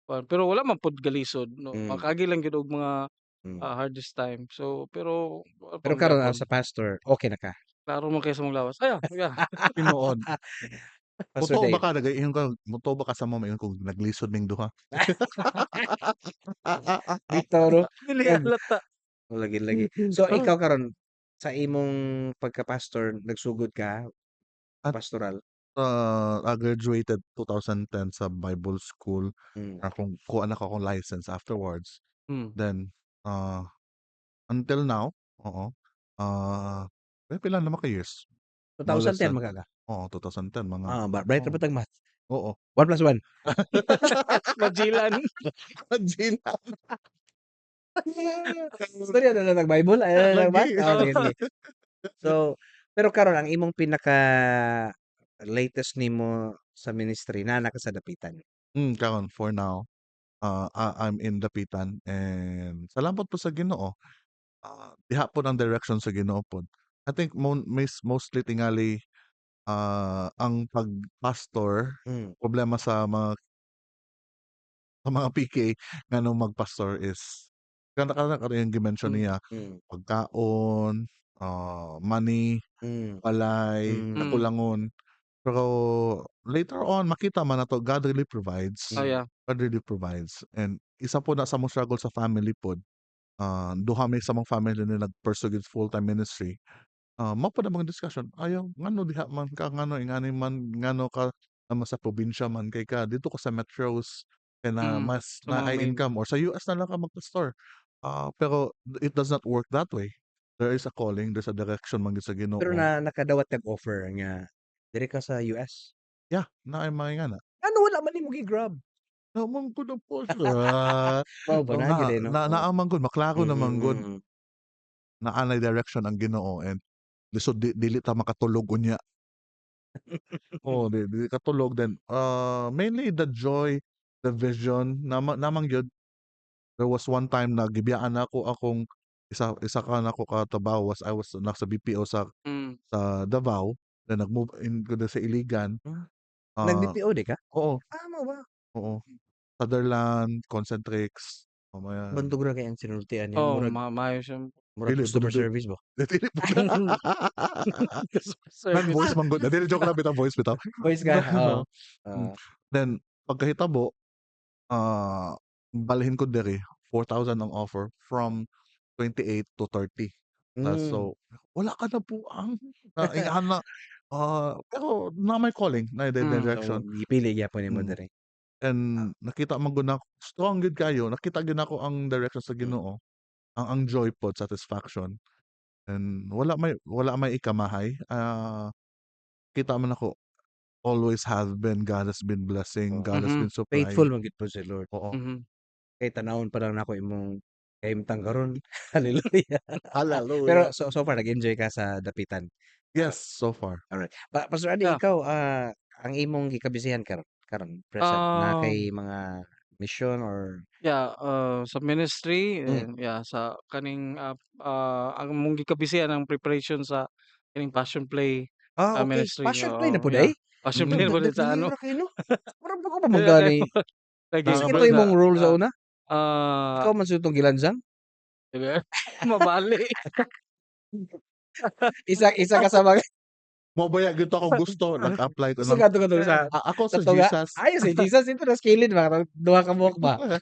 kuwan, pero wala man pod galisod 'no, mm, makaagi lang gyud og mga, mm. hardest time. So, pero wala Pero pang karon gyapon, as a pastor, okey na ka? klaro man kayo sa mong lawas. Yeah. Tinuod. Pastor Motuo ba Dave? ka nag-ingon ka motuo ba ka sa mo maingon kung naglisod ning duha? Bitaw no, Dili kag halata. lagi. So Pero ikaw karon sa imong pagka-pastor nagsugod ka at, pastoral? I graduated 2010 sa Bible school, Hmm, kung kuha na akong license afterwards. Hmm. Then, until now, oo, pila naman ka-years, no less 2010 than man ka? oo, 2010 mga Bright ra oo, matag math. oo. 1 + 1. Magellan. Gina. Storya na lang nag-Bible, nag-math? Lagi. Sige, sige. So, pero karon ang imong pinaka-latest nimo sa ministry naa ka sa dapitan? Karon for now, I'm in dapitan and salamat po sa Ginoo. Diha pod ang direction sa Ginoo pod. I think mostly tingali, ang pag-pastor, Hmm, problema sa mga PK nganong mag-pastor is kana yung gi-mention Hmm. niya, hmm, pagkaon, money, hmm, balay, hmm, Hmm. kakulangon. Pero later on makita man nato God really provides. Oh, hmm. yeah. God really provides and isa po na sa mong struggle sa family pod, duha mi sa mong family na nag-pursue gid full-time ministry. Mao po na mga discussion, ayaw ngano diha man ka, ngano ingani man, ngano ka naman sa probinsya man kay ka dito ka sa metros kay na Hmm. mas Sa mga naay main. income or sa US na lang ka magpa-store. Pero it does not work that way. There is a calling, there's a direction man gyud sa Pero Ginoo. nakadawat kag offer nga diri ka sa US? Yeah, naay mga ingana. Ano wala man nimo gi-grab? Naman gud ang post, Mao ba oo na na gyud no? Oh. naamang gud maklaro naman gud Mm. na anay direction ang Ginoo and lisod dili ta makatulog unya. Oo, di katulog then, mainly the joy, the vision namang gyud. There was one time na gibiyaan ako akong isa isa ka nako katrabaho I was nasa BPO Hmm. sa Davao, then nag-move in ko sa Iligan. Hmm. Ah, Nag-BPO di ka? oo, Mao ba? oo. Sutherland, Concentrix, mamaya Bantog ra kay ang sinultian niya Oo, murag maayos yung murag dili pud customer service ba? dili pud customer service. nag-voice man gud, dili joke lang bitaw voice bitaw. Voice ka? Oo. Hmm, Ah, then pagkahitabo, balhin ko diri 4,000 ang offer from 28 to 30. hmm. So, wala ka na buang ingana, pero na may calling, na Hmm. So direction. gipili gyapon nimo Mm, diri. Ah, and nakita man gud na strong gud kayo, nakita gid nako ang direction sa hmm. Ginoo, ang joy pod, satisfaction, and wala may ikamahay. Kita man ako, always have been, God has been blessing, Oo. God has Mhm. been supplying. Faithful man gid po si Lord. Oo. Mhm. Kay tanawon pa lang nako imong kahimtang karon. Hallelujah. Pero Hallelujah. so far nag-enjoy ka sa dapitan? Yes, so far. Alright. Pastor Adi, Yeah. ikaw, ang imong gikabisihan karon karon present na Um, kay mga mission or yeah, sa ministry hmm. and yeah, sa kaning, ang mong gikabisihan ang preparation sa kaning passion play, Okay. ministry, Passion play na oo, pud yeah. ay? Passion play na Mm. pud sa Dagdagan ano. ra kayo no? Murag ba ko pa Kaya kaya magani? lagi Unsa Na ito imong role sa ah, una? ah, Ikaw man sa itong gilanzang? mabali. Isa ka sa mga Mabaya gyud akong gusto, nag-apply ko gusto ng ka to sa ako sa kato nga Jesus. ayos si Jesus ito na skilled ba karon duha ka buhok ba? Oh,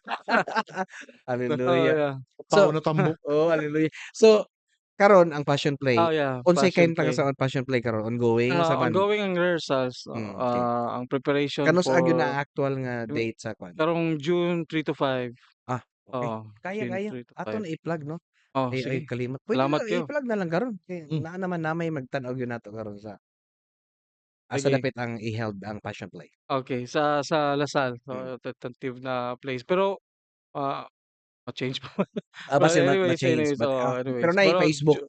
Hallelujah. yeah. Pao So, na tambok. oh, hallelujah. So, karon ang passion play, Oh, yeah, unsay passion kain ka play. sa passion play karon ongoing unsa man? Ongoing ang rehearsals, Okay. ang preparation Kano sa gyud for na actual nga date sa kwan? karong June 3 to 5. Okay. Oo, June Kaya. 3 to Ato 5. na i-plug no? Oh, Ay sige. kalimot. Pwede Salamat na kayo. i-plug na lang karon kay Hmm, naa naman namay magtan-og yun nato karon sa asa Sige. dapit ang i-held ang passion play. Okay, sa Lasal, Hmm. so tentative na place. Pero, ah, ma-change pa man. Basi Well, ma-change but pero anyways. na Pero Facebook,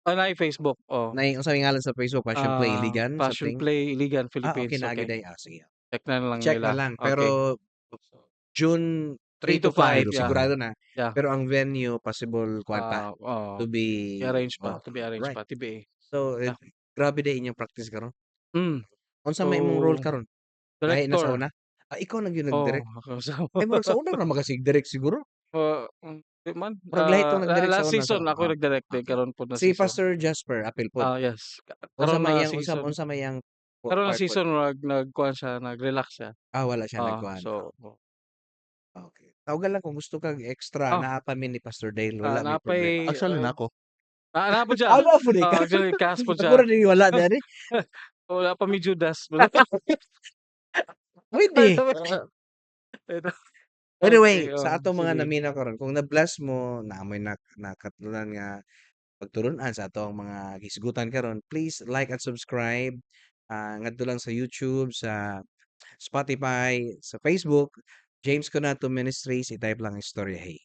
na Facebook, oh. na unsa may ngalan sa Facebook Passion Play Iligan Passion something? Play Iligan Okay Philippines, na gyud okay. ay sige. Check na lang I-check na nila. lang Okay. pero June 3 3 to to 5 5, yeah. sigurado na. Yeah. Pero ang venue possible kuan pa to be I-arrange pa, to be arranged right. pa, TBA. So Yeah. grabe day inyong practice karon. Hmm. Unsa may imong role So, karon? Lahi na sa director. una? Ikaw na gyud Oo, nag-direct. ako kasama. Ay murag sa una ra magasig-direct siguro. Di man, Murag lahi tong nag-direct sa last una sa season ako nag-direct din, okay. karon po na Si season. Pastor Jasper apil pod. Yes. Unsa Karon may na iyang season. unsa may iyang Karon na part pod? season nagkuhan siya, nag-relax siya. Wala siya nagkuan. So Okay. Tawagan lang kung gusto kag extra, Oh, naa pa mi ni Pastor Dale, wala may problema. napay, Actually nako. naa po siya. Ano po di ka? Actually cast po Ako siya. ra din wala diyan, eh. Wala pa mi Judas. Wala Puwede. Okey, Anyway, sa atong mga sige. naminaw karon, kung na-bless mo, naamoy nakatulunan nga pagtulun-an sa atong mga hisgutan karon, please like and subscribe. Ngadto lang sa YouTube, sa Spotify, sa Facebook, James Conato Ministries, i-type lang istoryahe.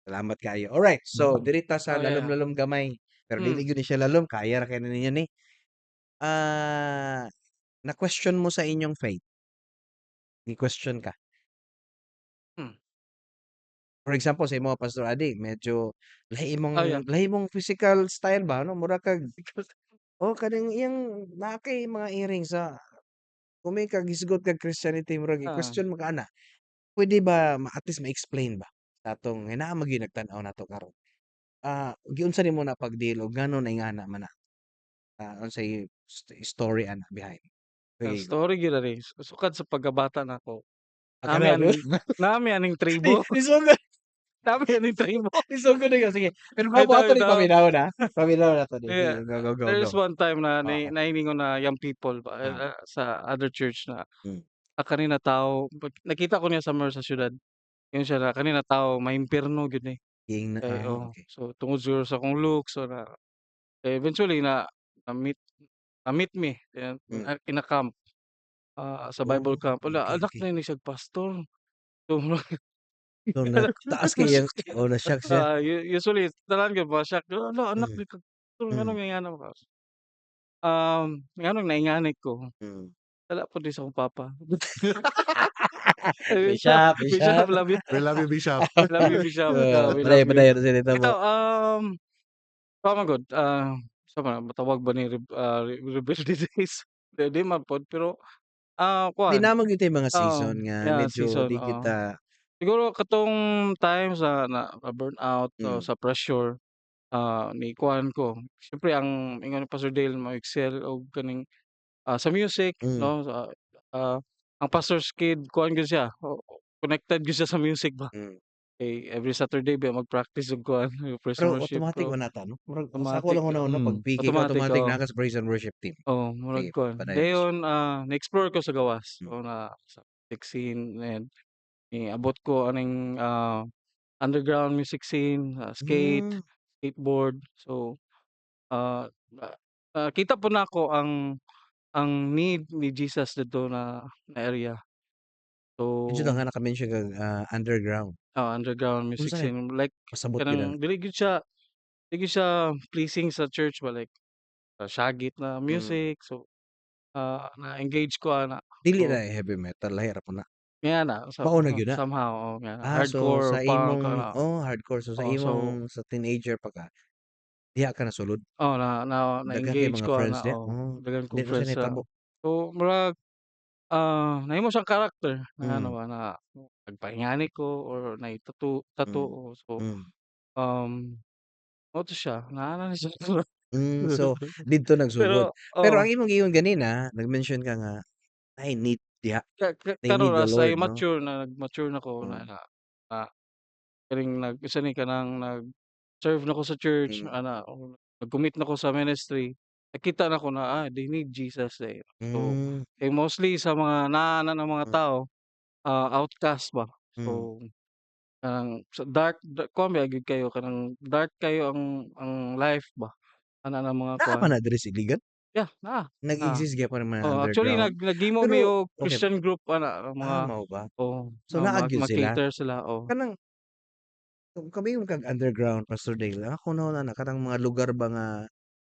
Salamat kayo. Alright, so Mm. diri ta sa Oh, yeah. lalom-lalom gamay, pero Hmm, dili gyud ni siya lalom, kaya ra kay na ninyo ni. Ah, na-question mo sa inyong faith, ni-question ka. hmm. For example, sa imo Pastor Adi, medyo Oh, yeah. lahi mong physical style ba no, mura kag oh kaning iyang naa kay mga earrings sa kung may kag hisgot kag Christianity murag Oo. i-question mo ka ana. Puwede ba at least ma-explain ba sa atong nga naa man gyud nagtan-aw nato karon? Giunsa nimo napag-deal og ngano na ingana man na? Unsay story ana behind? Sige go. Story gyud ani, sukad sa pagkabata nako, nami Kana ba? aning nami aning tribo, Nisugod nami aning tribo. nisugod na gyud sige. Pero kamo Ito ato ni ito, paminaw na. Paminaw na to ni. yeah, Sige, go, go, go, go. there's one time na Oo. nahiningon na young people ba, Ah, sa other church na, hmm. kanina tao nakita ko niya somewhere sa siyudad, yun siya na kanina tao maimpyerno gyud ni. Ging na okey. So tungod siguro sa akong looks so na eventually na-meet na-meet me Hmm. in a camp, sa Bible Oh, camp. Wala, okey, anak okey. na ni siyang pastor. So So, na taas kay iyang na-shock siya. usually tanan gyud ma-shock, "Hala anak Hmm, ni kag pastor hmm, nganong ingana ka?" Nganong nainganit ko, hmm. wala po di sa akong papa. Bishop, Bishop, bishop. love We love you, Bishop. you Bishop, we love Paday you. paday ra sa dito Ito, mo. tama good, sa man matawag ba ni rebelde days? Di man pod pero, 'Di kuan, naman gyud tay mga oo, season nga yeah, medyo season, di oo. kita Siguro katong times na-burnout o hmm, sa pressure, ni kuan ko, siyempre ang ingon ni Pastor Dale mag-excel og kaning, sa music hmm, 'no, ah, ang pastor's kid kuan gyud siya, connected gyud siya sa music ba. hmm. Every Saturday ba mag-practice og kuan, praise Pero and worship automatic so man nata 'no? Murag sa ako automatic, lang una-una pag Mm. PK ka automatic, automatic oo. naa ka sa praise and worship team. Oo, murag Sige, kuan. padayon boss. Dayon, na-explore ko sa gawas. Hmm. So, sa music scene and niabot ko aning, underground music scene, Hmm, skateboard. So, ah, ah, kita po nako ang need ni Jesus didto na area. medyo na So, nga naka-mention kag, underground. underground music Unsa may scene like pasabot gyud ana? kanang dili gyud siya pleasing sa church ba like, syagit na Hmm. music. So, na-engage ko ana. Dili So na heavy metal lahi ra po na. nga na Mao na gyud na? somehow, oo nga na So hardcore or sa punk imong ano, hardcore. So sa so imong sa teenager pa ka, diha ka nasulod? Daghan kay na-engage mga ko friends ana, diha? Oh, daghan di kong na siya friends nahitabo? so murag, nahimo siyang character na ano Hmm, ba na nagpaingani ko or tattoo hmm, so, hmm, um, mao to siya naa na siya So didto nagsugod. pero Pero ang imong giingon ganina, nag-mention ka nga, "I need diha, I need karon the as I Lord," 'no? mature nag-mature na ko Hmm, na kaning isa ni kanang nag-serve na ko sa church hmm, o nag-commit na ko sa ministry, nakita na ko na, they need Jesus, eh. So, hmm, mostly sa mga naanan ng mga hmm, tao, outcast ba. hmm. So, kanang sa kuwan ba gyud kayo kanang dark kayo ang life ba, ana ng mga Naa pa kuwan. na diri sa Iligan? Yeah, naa. Nag-exist gyapon ang mga Actually underground? naghimo mi Pero og okey ba? Christian group ana ang mga Mao ba? So naa gyud sila? ma-cater sila, Kanang kung kabingon kag underground, Pastor Dale, ang ako nauna na kanang mga lugar ba nga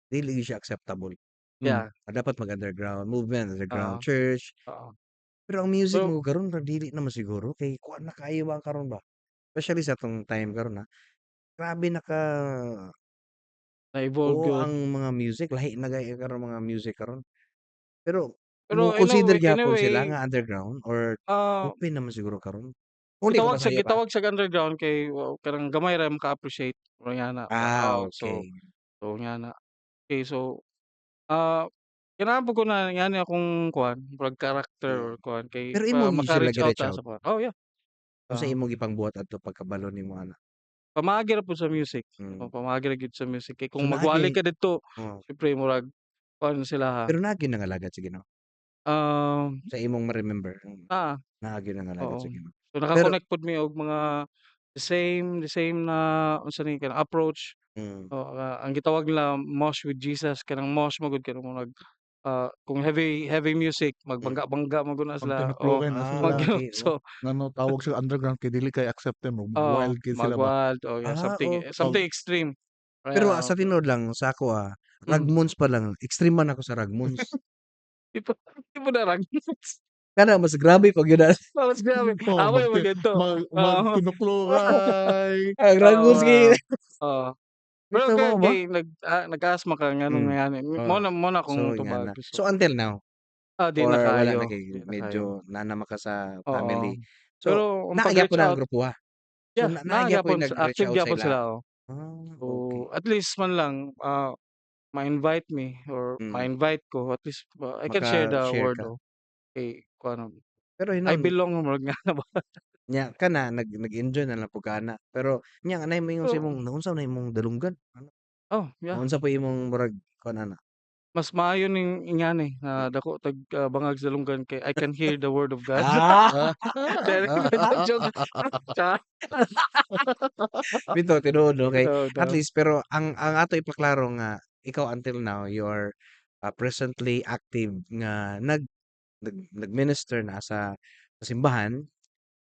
dili gyud siya acceptable. Mm. Yeah, Dapat mag-underground movement, underground oo, church. oo. Pero ang music Pero mo karon ra dili naman siguro kay kuan na kaayo ba karon ba? Especially sa atong time karon, grabe na-evolve oo, gyud. ang mga music lahi na gaya karon mga music karon. Pero mo Pero consider in a gyapon sila way, nga underground or ah, open naman siguro karon? Kung di ko masayo ka? gitawag sa underground kay kanang gamay ra maka-appreciate o nga na ba, Okey. nga na. Okay, so, ah, ganahan po ko na nga ni akong kuan murag character Hmm. or kuan kay Pero imo usually maka-reach out nag-reach ta out? sa kuan. Oh, yeah, Unsa Ah, imong gipangbuhat adto pagkabalo nimo ana? pamaagi ra pud sa music, Hmm. pamaagi ra gyud sa music kay So kung naa magwali gyud ka didto oh, siyempre murag kuan sila ha, pero naa gyud nangalagad sa Ginoo? um, Sa imong ma-remember? naa, Naa gyud nangalagad oo. sa Ginoo. So Pero naka-connect pud mi og mga the same na unsa ni kanang approach. hmm, Oo, ang gitawag nila mosh with Jesus kanang mosh magud kanang murag, kung heavy heavy music hmm. magbangga-bangga magud na Pag sila o tinukloken na Ah, sila, okey, oh. so ngano tawag siya underground kay dili kay accepted mo, wild kid sila ba? mag-wild o yeah, something Okay. Pag something extreme. Pero, Kaya sa tinuod lang sa ako, hmm, Ragmuns pa lang, extreme man ako sa Ragmuns. di pa di mo narang Kana mas grabe pag yun mas grabe, oo, away man dito. Oo. magtinuklokay. ang Oo, Ragmuns kay oo. Pero dito mo ba? kay nag-asthma ka nganong Hmm, ngani oh. mo na So akong nga tubag na. so, So until now di na or wala na kayo, kay di na kayo. medyo nanama ka sa Oo. family? So, Pero ang naa pag-reach gyapon ang out, grupo, ha? So, yeah, naa gyapon gyapon nag-reach active out sa gyapon ila? sila, oh. So, Okay. at least man lang, ma-invite me or Mm, ma-invite ko at least, I can share the maka-share word, ka. oh, kay kuano, Pero I hinon belong murag nga na ba. nya kana nag-enjoy na lang pud ka ana. Pero nya anay mo ingon sa Pero imong naunsa na imong dalunggan? Ano, yeah, naunsa pa imong murag kuan ana? mas maayo ning ingani na dako tag, bangag sa lunggan kay I can hear the word of God. Ah! Dere joke. Cha Bitaw tinuod 'no, kay no, at no. least pero ang ato ipaklaro nga ikaw until now you are, presently active nga nag-minister na sa simbahan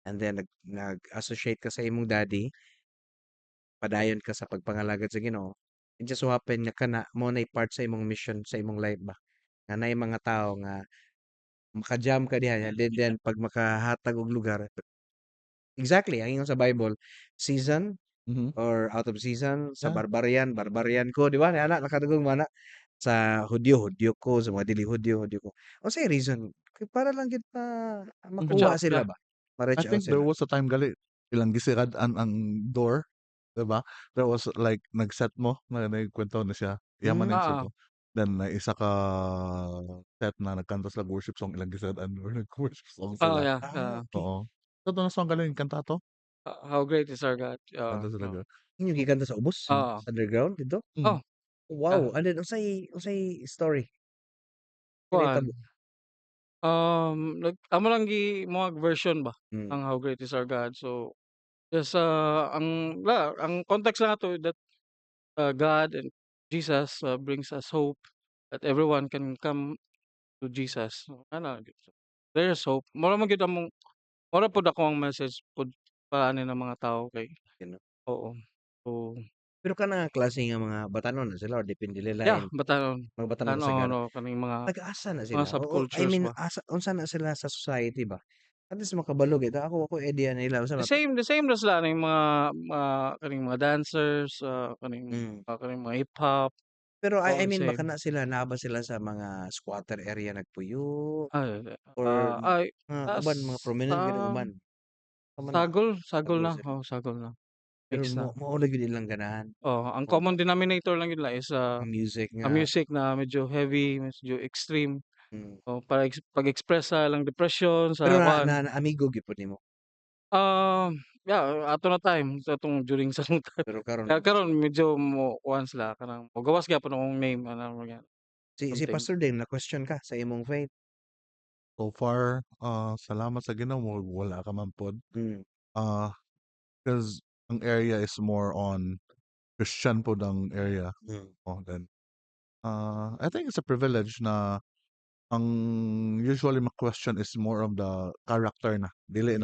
and then nag-associate ka sa imong daddy, padayon ka sa pagpangalagad sa Ginoo. It just so happen nga kana mao nay part sa imong mission sa imong life ba, nga naay mga tao nga maka-jam ka diha and then 'pag makahatag og lugar exactly ang ingon sa Bible, season Mhm, or out of season, sa yeah, barbarian, barbarian ko, 'di ba? Ana nakadugong mana sa Hudyo, Hudyo ko, sa mga dili Hudyo, Hudyo ko. Unsay reason? Kay para lang gid mhm. Reach makuha out sila ka. ba? I Ma-reach out think there sila. was a time gali ilang gisirad-an ang door, 'di ba? There was like nag-set mo na naigkwento na siya, yaman na Hmm, yung set Oo. mo. Then may isa ka set na nagkanto sila worship song ilang gisirad-an door nag-worship song Oo, sila, yeah, okay. oo. Ito na song galing kanta to, How great is our God. kanta sila Oo. girl. Inyo gikanta sa ubos? Oo. Sa underground dito? Hmm, Oh, yeah, Wow! And then unsay story? Kinay kuwan, tabo? amo lang mo'ag version ba Hmm, ng How Great Is Our God. So, just, ang context lang ato that, God and Jesus, brings us hope that everyone can come to Jesus. So, ana there's hope. Mura man gyud among mura pod ako ang message pod paani ng mga tao kay Ginoo. oo. So, Pero kana nga klase nga mga batanon na sila or depende yeah, lain, batanon. mga batanon Ano kasagaran. 'no, kaning mga Taga-asa na mga sila? O I subcultures mean ba. unsa na sila sa society ba? At least makabalo kita ako idea nila unsa ba The same ra sila ning mga kaning mga dancers, hmm. kaning mga hip-hop, Pero all I the mean baka same. na sila naa ba sila sa mga squatter area nagpuyo Ay, or ay, uban mga prominent gid sa uban? Tama na sagol tagol na, sila. sagol na, Pero mix na. mao ra gyud ilang ganahan. Ang Mga common denominator lang yun nila is, ang music ang nga music na medyo heavy, medyo extreme, hmm. para pag-express sa ilang depression, Pero sa kuan. na amigo gyud pud nimo? Yeah, ato na time sa atong during sa atong time. Pero karon Kaya karon medyo mo kuan sila kanang mogawas gyapon akong name ana mo yan, si something. Pastor Dane na-question ka sa imong faith? so far, salamat sa Ginoo wala ka man pod. Hmm, Ah, 'cause ang area is more on Christian pod ang area, hmm, oh, then, I think it's a privilege na ang usually ma-question is more of the character na, hmm,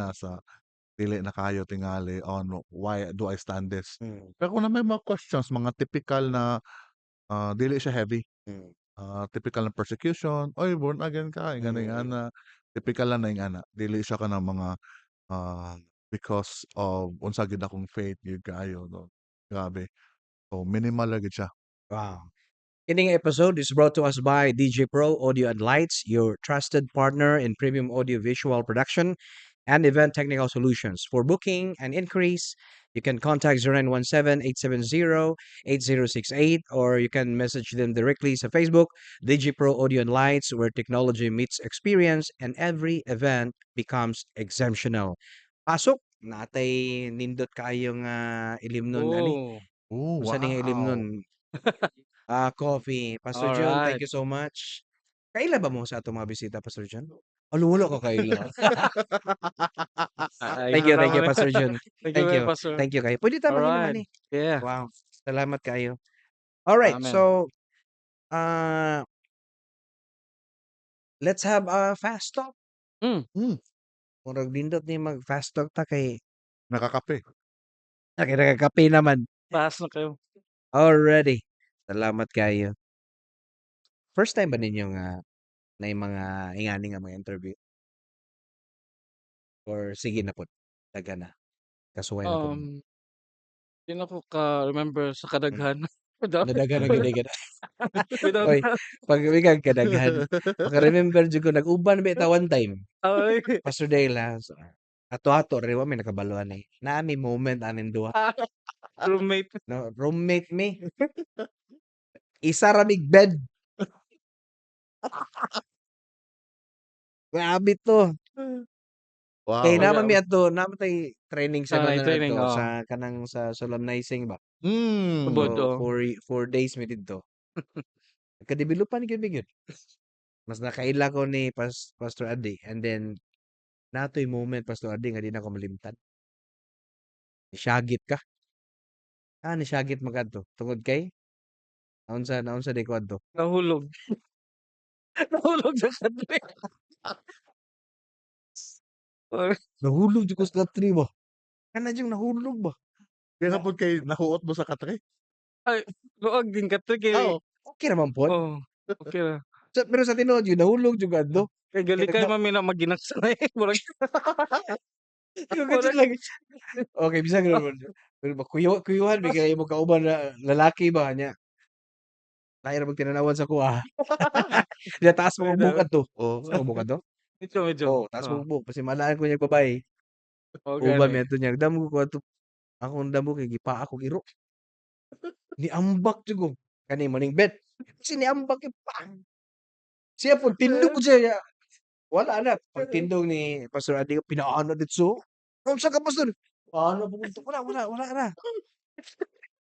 dili na kayo tingali on why do I stand this. hmm, Pero kung na may mga questions, mga typical na, dili siya heavy, hmm, typical na persecution, "Oy, born again ka," ingana mm. ingana, typical lang na ingana. Dili siya kanang mga, ah, because of unsa gid akong faith gyud kaayo 'no, grabe. So, minimal ra gid siya. Wow. Kining episode is brought to us by DJ Pro Audio and Lights, your trusted partner in premium audio visual production and event technical solutions. For booking and inquiries, you can contact 0917-870-8068 or you can message them directly sa Facebook, DJ Pro Audio and Lights, where technology meets experience and every event becomes exemptional. Pasok natay nindot kaayo nga ilimnon ani, Oh, Oh, unsa ni nga wow! ilimnon? Coffee. Pastor John, thank alright. you so much. Kaila ba mo sa atong mga bisita, Pastor John? Wala ka kaila. Thank you, Naman, eh. Pastor John. Thank you, Thank you. Pastor. Thank you kayo. Pwede ta mag-inom Alright. ani. Yeah, Wow, salamat kayo. Alright, amen. so, uh, let's have a fast talk. Hmm, Hmm, Murag nindot ni mag-fast talk ta kay nakakape. nagakape naman. taas na kayo. Already. Salamat kayo. First time ba ninyo nga na mga ingani nga mga interview? Or sige na po, daga na. Kasuway na po. Um, 'Di na ko ka-remember sa Hmm. kadaghan. Without Nadaghan na gyud ka na. without Oy, that. pag ikaw kadaghan, maka-remember jud ko nag-uban ba ta one time. Ay, Pastor Dela, ato-ato rin wa may nakabaluan eh. Naami moment aning duha. roommate. No, roommate me. Isa ra mig bed. Grabe to. Kay Wow! naman Wala mi adto, naman tay training seminar training, adto sa kanang sa solemnizing ba. Hmm, tubod, So oh. 4 days mi didto. Nagka-developan gyud mi gyud. Mas nakaila ko ni Pastor Adi and then natoy moment Pastor Adi nga di na ko malimtan. Nisyagit ka. Nisyagit man kadto tungod kay naunsa di ko adto. Nahulog. Nahulog sa kadre. Or Nahulog jud ko sa tree ba. Kana jung nahulog ba. kaya Na hapon kay nahuot mo sa katre? ay, luag din kadre kay Oo. okay naman pod. oh, okey ra. Pero sa tinuod yun nahulog jud ko adto. Kay Kay gali kay nagba man mi na maginaksanay. Murag Ganun murag lang. Okay, bisag naman. Pero kuyuhan bigay mo kauban na lalaki ba niya. Lain ra magtinanawan sa kuha. Diya taas mo kog medyo bukad to. Oh. Sa mo bukad to? medyo, Oo, taas mo kog buk kasi malaan ko niyang babae. oo Uban gani. mi adto niya. Damo ko adto. Akong damo kay gipaa kog iro. Niambak jud ko. Kani maning bet. Kasi niambak yung pang. Siya po tindog ko siya. Wala na. Pagtindog ni Pastor Adi, pinaano dito. Unsa ka pastor? Paano po kunto? Wala na.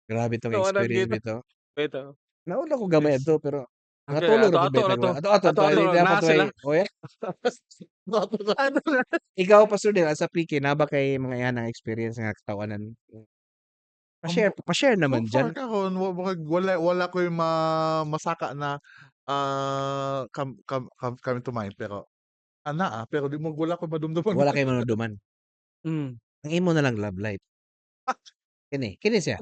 Grabe tong Tawanan experience kita. bitaw. Ito. Nauna ko gamay Yes. adto pero Okay, nakatulog ra pud ato-ato ba na tag 'to. ato Ato-ato hindi lang dapat na sila. way o ya. Ano na. Ikaw Pastor Del sa PK na ba kay mga yanang experience nga katawanan? Pa-share So naman far diyan. kahon wala ko'y masaka na, come to mind pero pero di mo wala ko madumduman. Wala kay manuduman. Hmm. Ang imo na lang love life. Kini siya.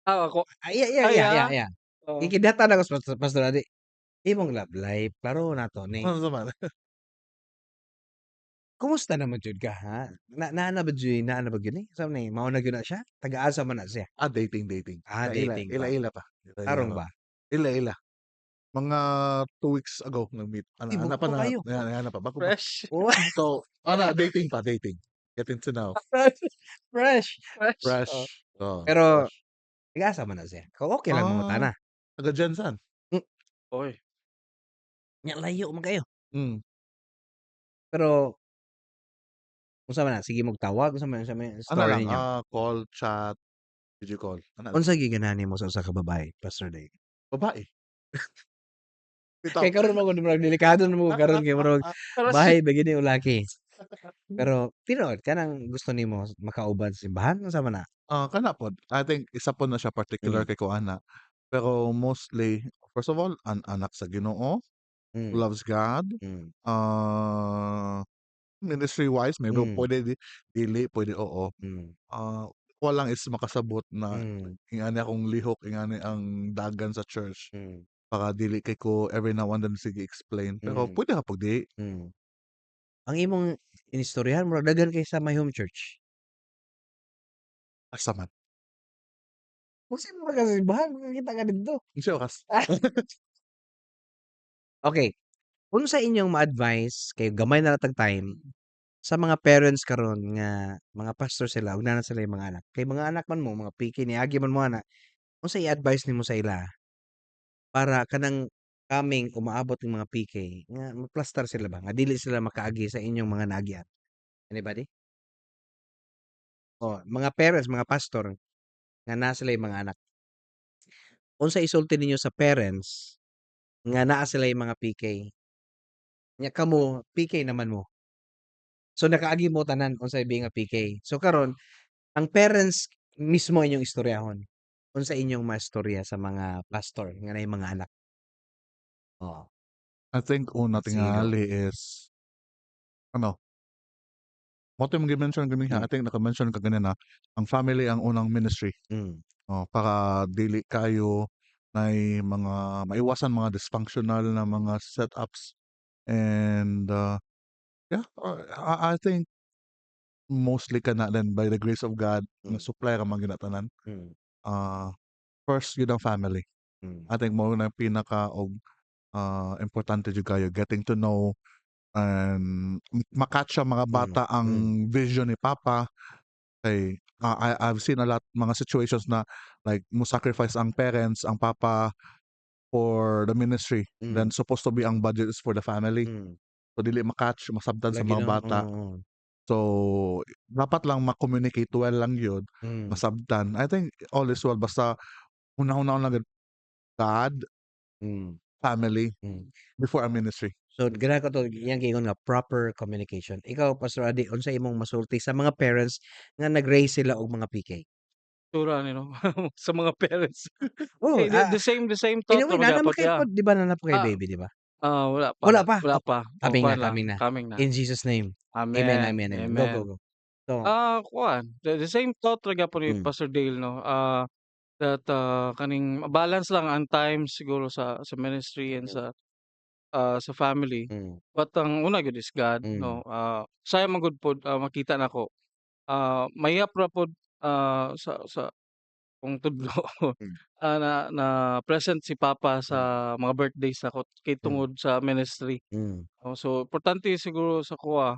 Ako Ay, ay, ah? ya. Oo. Ikidatan ako sa Pastor Adi. Imong love life klaro nato ni. Ano naman? Kumusta naman jud ka ha? Naa ba jud naa ba gyud ni? Sa ni mao na gyud na siya? Taga-asa man na siya? Dating. Ila-ila, Dating pa. ila-ila pa, ila-ila Tarong pa. ba? Ila-ila. Mga 2 weeks ago nag-meet. Uy, bugto kayo. Hanapan pa bago pa. Fresh. Oh, So, dating. Getting to know. fresh. Fresh. Oh. Fresh. Oo, Pero fresh. taga-asa man na siya? Kung okey lang Ah, mangutana. taga Jensan. Hmm, Oy. nya layo man kayo. Hmm. Pero unsa man na, sige magtawag unsa man Ano story lang, ninyo? call, chat, video call, ano lang. Unsa giganahan nimo sa usa ka babae, Pastor Day? Babae. Kay Bitaw. karon mo murag delikado na mo karon kay murag Para si bahay ba gini o laki. Pero tinuod kanang gusto nimo makauban sa simbahan unsa man na? Kana pod. I think isa pod na siya particular Hmm, kay kuana. Pero mostly, first of all, anak sa Ginoo, hmm, loves God, hmm, ah, ministry-wise maybe hmm, puwede dili, puwede oo. hmm, Ah, kuha lang is makasabot na hmm, ingani akong lihok, ingani ang dagan sa church. hmm, Baka dili kay ko every now and then sige explain, pero hmm, puwede ra pud di. hmm. Ang imong inistoryahan murag daghan kay sa My Home Church. Asa man. Posible ba ka sa simbahan makakita ka didto? Unsa oras? Okay, unsa inyong ma-advice kay gamay na ratag time sa mga parents karon nga mga pastor sila ug naa na sila yung mga anak. Kay mga anak man mo, mga piki niagi man mo ana, unsa i-advice nimo sa ila para kanang coming umaabot ng mga PK nga maplastar sila ba nga dili sila makaagi sa inyong mga naagian? Anybody? mga parents, mga pastor nga naa sila'y mga anak. Unsa isulti ninyo sa parents nga naa sila'y mga PK? Nya kamo PK naman mo. So nakaagi mo tanan unsay being a PK. So karon ang parents mismo inyong istoryahon. Unsa inyong maistorya sa mga pastor nga naay mga anak? Oo, I think una sige go. tingali is ano, mo to yung gi-mention ganiha, Hmm, I think naka-mention ka ganina, ang family ang unang ministry. hmm, Para dili kayo nay mga maiwasan mga dysfunctional na mga setups and, yeah, I think mostly kana then by the grace of God hmm, na-supply ra man gyud na tanan. hmm, Ah, First yun ang family. hmm, I think mao na pinaka og, importante jud kayo getting to know and ma-catch ang mga hmm, bata hmm, ang vision ni papa. Kay, I've seen a lot mga situations na like mo-sacrifice ang parents, ang papa for the ministry, hmm, then supposed to be ang budget is for the family. hmm. So dili ma-catch, masabtan sa Lagi mga 'no? bata. Oo, So dapat lang ma-communicate well lang yun, hmm, masabtan. I think all is well basta hunahunahon lang gid God, hmm, family, hmm. before ang ministry. So ganahan ko 'to iyang giingon nga proper communication. Ikaw Pastor Adi, unsa imong masulti sa mga parents nga nag-raise sila og mga PK? Tura ni 'no, sa mga parents. Oh, Eh, the same in thought a way ra na magyapon, naman kayo yeah. pod 'di ba na pa kayo Ah, baby 'di ba? wala pa, Wala pa? wala Oh, pa. Oh, kuwan lang, coming na. coming na. In Jesus name. Amen, Amen, amen, amen. Go, go, amen. go. So Kuwan, the same thought ra gyapon ni hmm, Pastor Dale 'no, that, kaning balance lang ang time siguro sa ministry and mm, sa family. hmm, But ang una gyud is God hmm, 'no, sayang man gud pod, makita nako, mahiyap ra pod, sa kung tudlo hmm, na na present si papa hmm, sa mga birthdays nako kay hmm, tungod sa ministry. hmm, So importante siguro sa kuha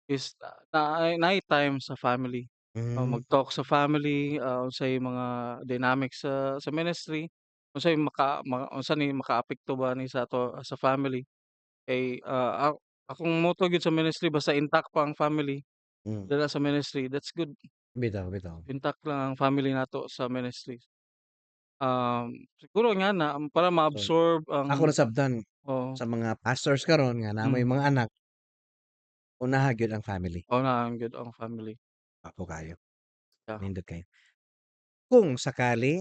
is naay time sa family. hmm, Mag-talk sa family, unsay mga dynamics sa ministry, unsay unsa ni makaapekto ba ni sa ato sa family. Kay, akong motto gyud sa ministry basta intact pa ang family hmm. dira sa ministry, that's good. Bitaw, bitaw. Intact lang ang family nato sa ministry. Siguro nga na para So, ma-absorb ako ang nasabtan oo, sa mga pastors karon nga namoy hmm, mga anak, unaha gyud ang family. unahan gyud ang family, Apo kayo, yeah. nindot kayo. Kung sakali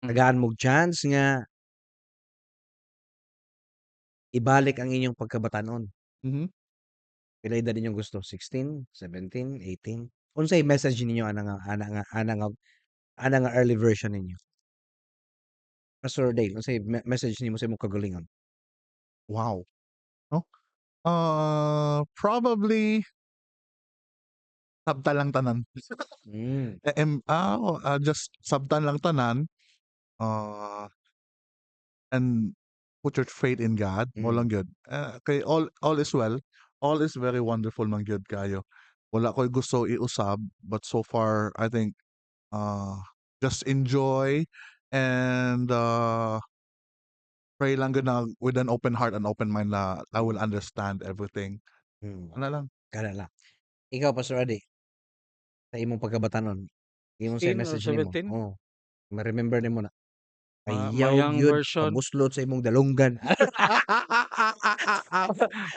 Hmm, tagaan mog chance nga ibalik ang inyong pagkabatanon, Mhm. pila edad ninyong gusto? 16, 17, 18? Unsay message ninyo ana nga early version ninyo? Pastor Dale, unsay message nimo sa imong kagalingon? Wow, 'no? Probably sabtan lang tanan. Hmm, Just sabtan lang tanan, ah, and put your faith in God, mo hmm, lang gyud. Kay all is well, all is very wonderful man gyud kayo. Wala ko'y gusto iusab, but so far I think, uh, just enjoy and, pray lang gyud na with an open heart and open mind na I will hmm, understand everything. hmm. Ano lang. Kana lang. Ikaw Pastor Adi, sa imong pagkabatanon, imong unsay 16 or message nimo? 17, Oo, ma-remember nimo na my ayaw young gyud version. pabuslot sa imong dalunggan.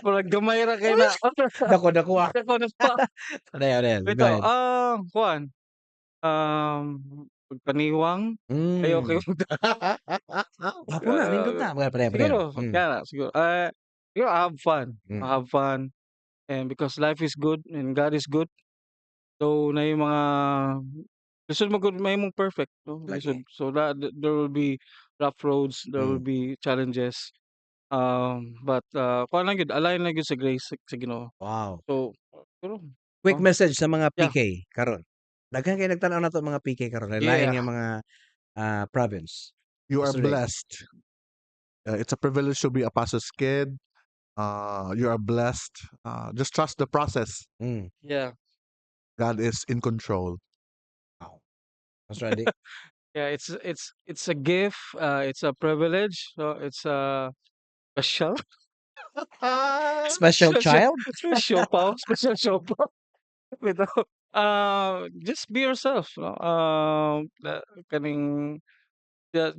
Murag gamay ra kay Uy, na dako dako, dako na pa. Padayon, padayon, go Bitaw, ahead. kuwan, pagpaniwang, ayaw Hmm. kayong Hapon na, nindot ah, na. Padayon, padayon. siguro kaya siguro, siguro I Hmm, have fun and because life is good and God is good. So na yung mga lisod man gud mahimong perfect 'no, lisod. lagi. So there will be rough roads, there will Hmm, be challenges, but, kuhaan lang gyud, align lang gyud sa grace sa Ginoo. wow. So, siguro, Quick message sa mga yeah, PK karon. Daghan kay nagtan-aw nato mga PK karon, lain-lain yeah, nga mga, province. You are Pastor Dave. blessed. It's a privilege to be a pastor's kid. You are blessed. Just trust the process. Hmm, yeah, God is in control. wow. Pastor Adi? yeah, it's a gift, it's a privilege, so it's a special Special special child? special pa, special show pa. Bitaw, Just be yourself, no? Kaning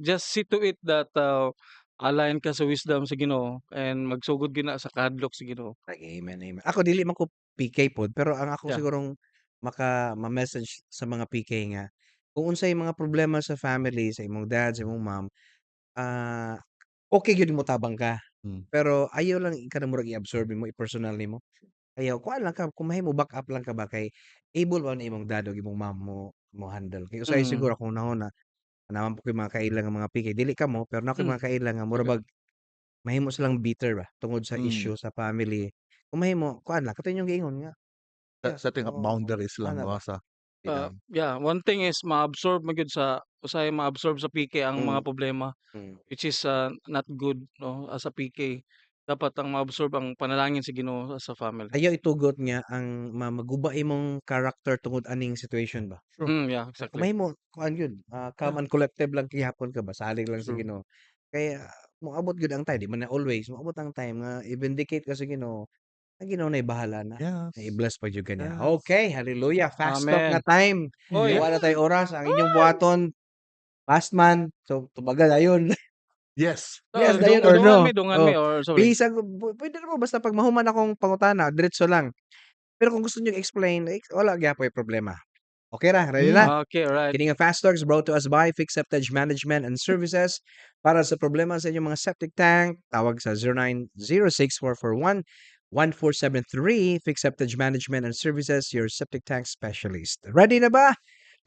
just see to it that, align ka sa wisdom sa Ginoo and magsugod gina sa kahadlok sa Ginoo. Amen, amen. Ako dili man ko PK pod, pero ang ako Yeah. sigurong ma-message sa mga PK nga, kung unsay mga problema sa family, sa imong dad, sa imong mom, ah, okey gyud mo tabang ka. Hmm. Pero ayaw lang kanang murag i-absorb nimo, i-personal nimo. Ayaw, kuha lang ka, kung mahimo back up lang ka ba kay able ba na imong dad ug imong mom mo handle. Kay usahay Mm. siguro akong nahuna, naman po ko'y mga kailang nga mga PK, dili kamo, pero na ko'y mga kailang nga mura Okay. bag mahimo silang bitter ba tungod sa Mm. issue sa family. Kung mahimo, kuha lang, katong inyong giingon nga, yes, Setting up boundaries lang, ana no, ba, sa bitaw. Yeah, one thing is ma-absorb man gyud sa usahay ma-absorb sa PK ang Mm, mga problema, mm. which is, not good, no, as a PK. Dapat ang ma-absorb ang panalangin sa Ginoo sa family. Ayaw itugot nga ang maguba imong character tungod aning situation ba. True. Yeah, Kung exactly. mahimo, kuan gyud, calm Yeah, and collective lang gihapon ka ba, salig lang sa true. Ginoo. Kaya moabot gyud ang time, di man na always, moabot ang time nga i-vindicate ka sa Ginoo, ang Ginoo na'y bahala na. Na Yes. i-bless pa jud kaniya. Yes. Okay, hallelujah, fast talk nga Amen. time. Oy! Wa na tay oras, ang inyong buhaton, fast man, so tubagal ayon. Yes. Yes, dayon or no? Dungan Oh, mi or sorry. bisag puwede naman basta pag mahuman akong pangutana, diretso lang. Pero kung gusto niyong explain, wala gyapon problema. Okay ra, ready Mm. na? Okay, alright. Kini nga Fast Talks brought to us by Fix Septage Management and Services. Para sa problema sa inyong mga septic tank, tawag sa 0906-441-1473. Fix Septage Management and Services, your septic tank specialist. Ready na ba?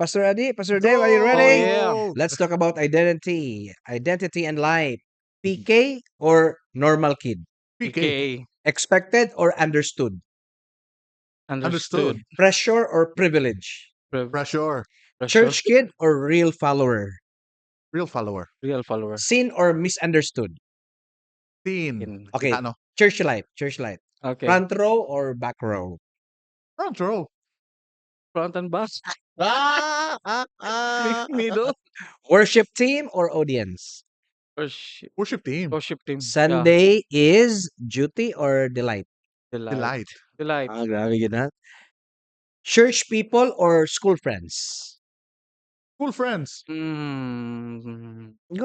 Pastor Adi, Pastor Dave, are you Oh, ready? yeah. Go! Let's talk about identity and life. PK or normal kid? PK. PK. Expected or understood? Understood. Understood. Pressure or privilege? Pressure. Church kid or real follower? Real follower. Real follower. Seen or misunderstood? Teen. Okay, Ano? church life. Okay. Front row or back row? Front row. Front and back. Middle. Worship team or audience? Worship. Worship team. Worship team. Yeah. Sunday is duty or delight? Delight. Delight. Grabe yun ha. Church people or school friends? School friends. Go.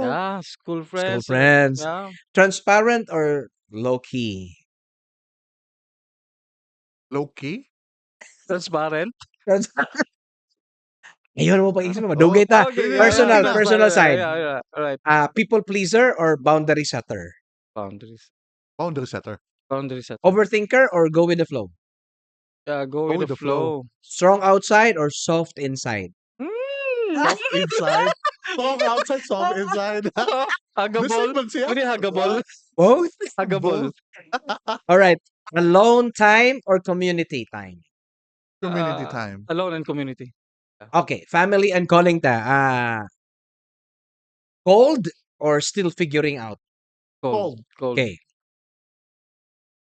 Yeah, school School friends. friends. Yeah. Transparent or low key? Low key. Transparent. Ayun mo pag-isip mo, madugay ta. Okay, Personal transparent. side. Yeah, alright. People pleaser or boundary setter? Boundaries. Boundary setter. Boundary set. Overthinker or go with the flow? Yeah, go with the flow. Strong outside or soft inside? Soft inside. Soft outside, soft inside. Hagabol. Listen, siya. Pwede hagabol. Both? Hagabol. All right. Alone time or community time? Community time. Alone and community. Okay. Family and calling ta. Cold or still figuring out? Cold. Okay.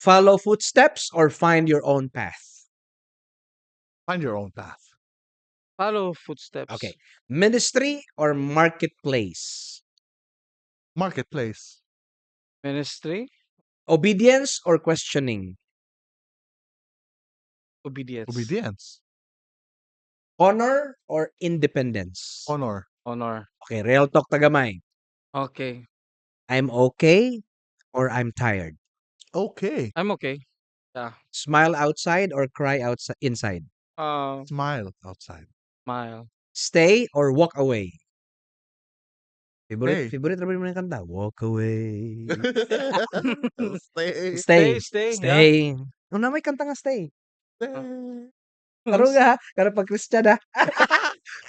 Follow footsteps or find your own path? Find your own path. Follow footsteps. Okay. Ministry or marketplace? Marketplace. Ministry. Obedience or questioning? Obedience. Obedience. Honor or independence? Honor. Honor. Okay. Real talk tagamay. Okay. I'm okay or I'm tired? Okay. I'm okay. Smile outside or cry outside inside? Smile outside. Smile. Stay or walk away? Stay. Favorite naman yung kanta. Walk away. Stay. Stay. Stay. Una may kanta nga stay. Stay. Karo nga, karo pag Christian ha.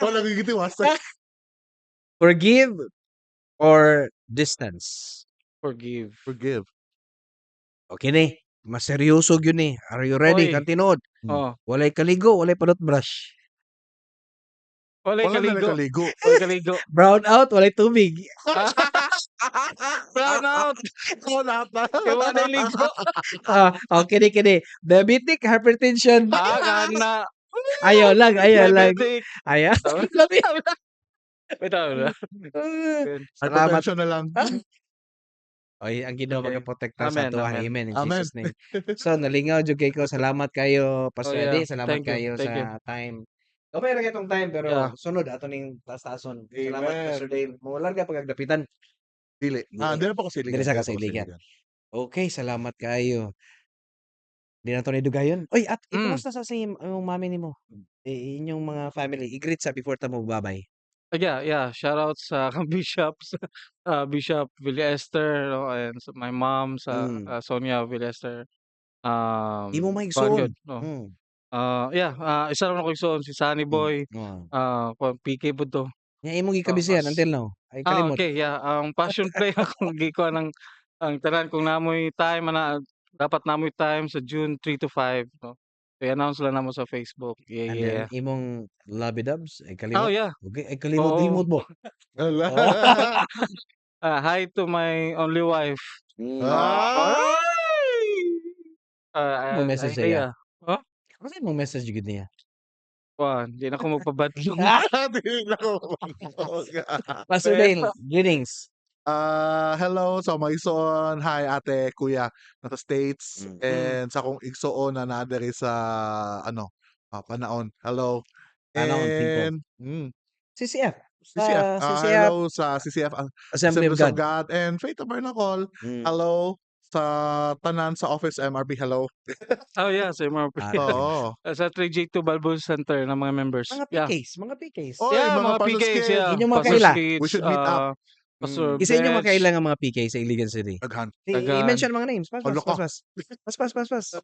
Wala gigitiwas. Forgive or distance? Forgive. Forgive. Okay ni. Mas seryoso yun ni. Are you ready? Oy. Kantinod. Oh. Walay kaligo, walay panot brush. Walay Wala na kaligo. kaligo. Walay kaligo. Brown out, walay tubig. Brown out. Wala na. Walay ligo. Okay kini. Diabetic, hypertension. Kana. Ayaw lang. Diabetic. Ayaw. Bitaw na. Salamat. Hypertension na lang. Oy, ang Ginoo Okay. magaprotektar sa Amen, atoa. amen. Amen in Amen. Jesus name. So nalingaw jud kay ko. Salamat kayo Oh, Pastor yeah. Adi, salamat Thank you, kayo thank you. sa time. Gamay ra itong time Yeah. pero sunod ato ning taas-taason. Salamat Pastor Amen. Dale. Mawalan ka pagagdapitan. Dili. Di Di na pa diri kasiligan. sa Di na pa kasiligan. kasiligan. Okay, salamat kayo. Di na to ni dugayon. Oy, at Mm. ikumusta sa yung mami nimo? Inyong mga family, i-greet sa before ta mo babay. Yeah. Shout out sa Bishops, Bishop Villester, no, and sa my mom, sa Mm. Sonia Villester. Imo Kuan maigsoon. gyud, no. Mm. Yeah, isa naman ako igsoon, si Sunny Boy, Oh. kuan PK Budto. Nya imong gikabisihan Mas until now. Ay kalimot. okay, yeah, ang passion play akong gikuha ng ang tanan kung namoy time dapat namoy time sa June 3 to 5, no. I-announce lang namo sa Facebook. And then Yeah. imong Labby-Dubs ay Oh, kalimot? yeah. Okay, ay Oo. kalimot-limot mo. Hala. Oh. Hi to my only wife. Ay! Imong message sa iya? Huh? Kasi imong message gyud niya? Kuan, di na ko magpabadlong. Dili na ko mabantog. Pastor Dale, greetings. Hello sa mga igsoon. Hi ate, kuya nasa States. Mm. And sa akong igsoon na naa diri sa Panaon. Hello. Panaon people. And CCF. CCF. Sa CCF Hello sa CCF Assembly of Assemblies of God. God and Faith Tabernacle. Mm. Hello sa tanan sa Office MRB. Hello. Oh, yeah, sa MRP. Oo. Sa 3J2 Balbon Center ng mga members. Mga Yeah. PKs. Oy, Yeah, mga mga Pastor's PKs, Kids. yeah. Inyong mga Pastor's kaila. Kids, We should meet up. Pastor Isa inyong mga Bench, kailangan mga PK sa Iligan City. Daghan. Dagan. I-mention mga names. Pas. Hala ka.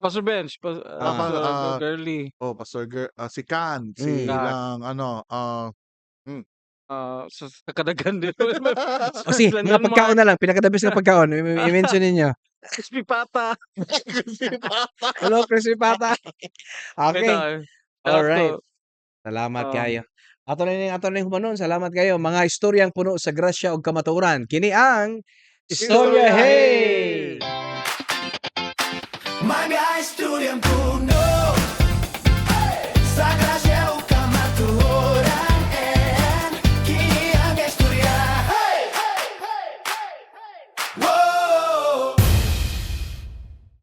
Pastor Bench, Pastor Girly, Pastor si Can, Mm. si Can. ilang sa Kadagan din. O si, mga Landon pagkaon Mark, na lang. Pinaka-the-best na pagkaon. I-mention ninyo. Crispy Pata. si Papa. Hello, Crispy Pata. Okay. Shout out Alright. to, Salamat um, kayo. Ato na yung humanon. Salamat kayo. Mga istoryang puno sa grasya o kamatuoran. Kini ang Istorya Istorya Hey! Mga istoryang puno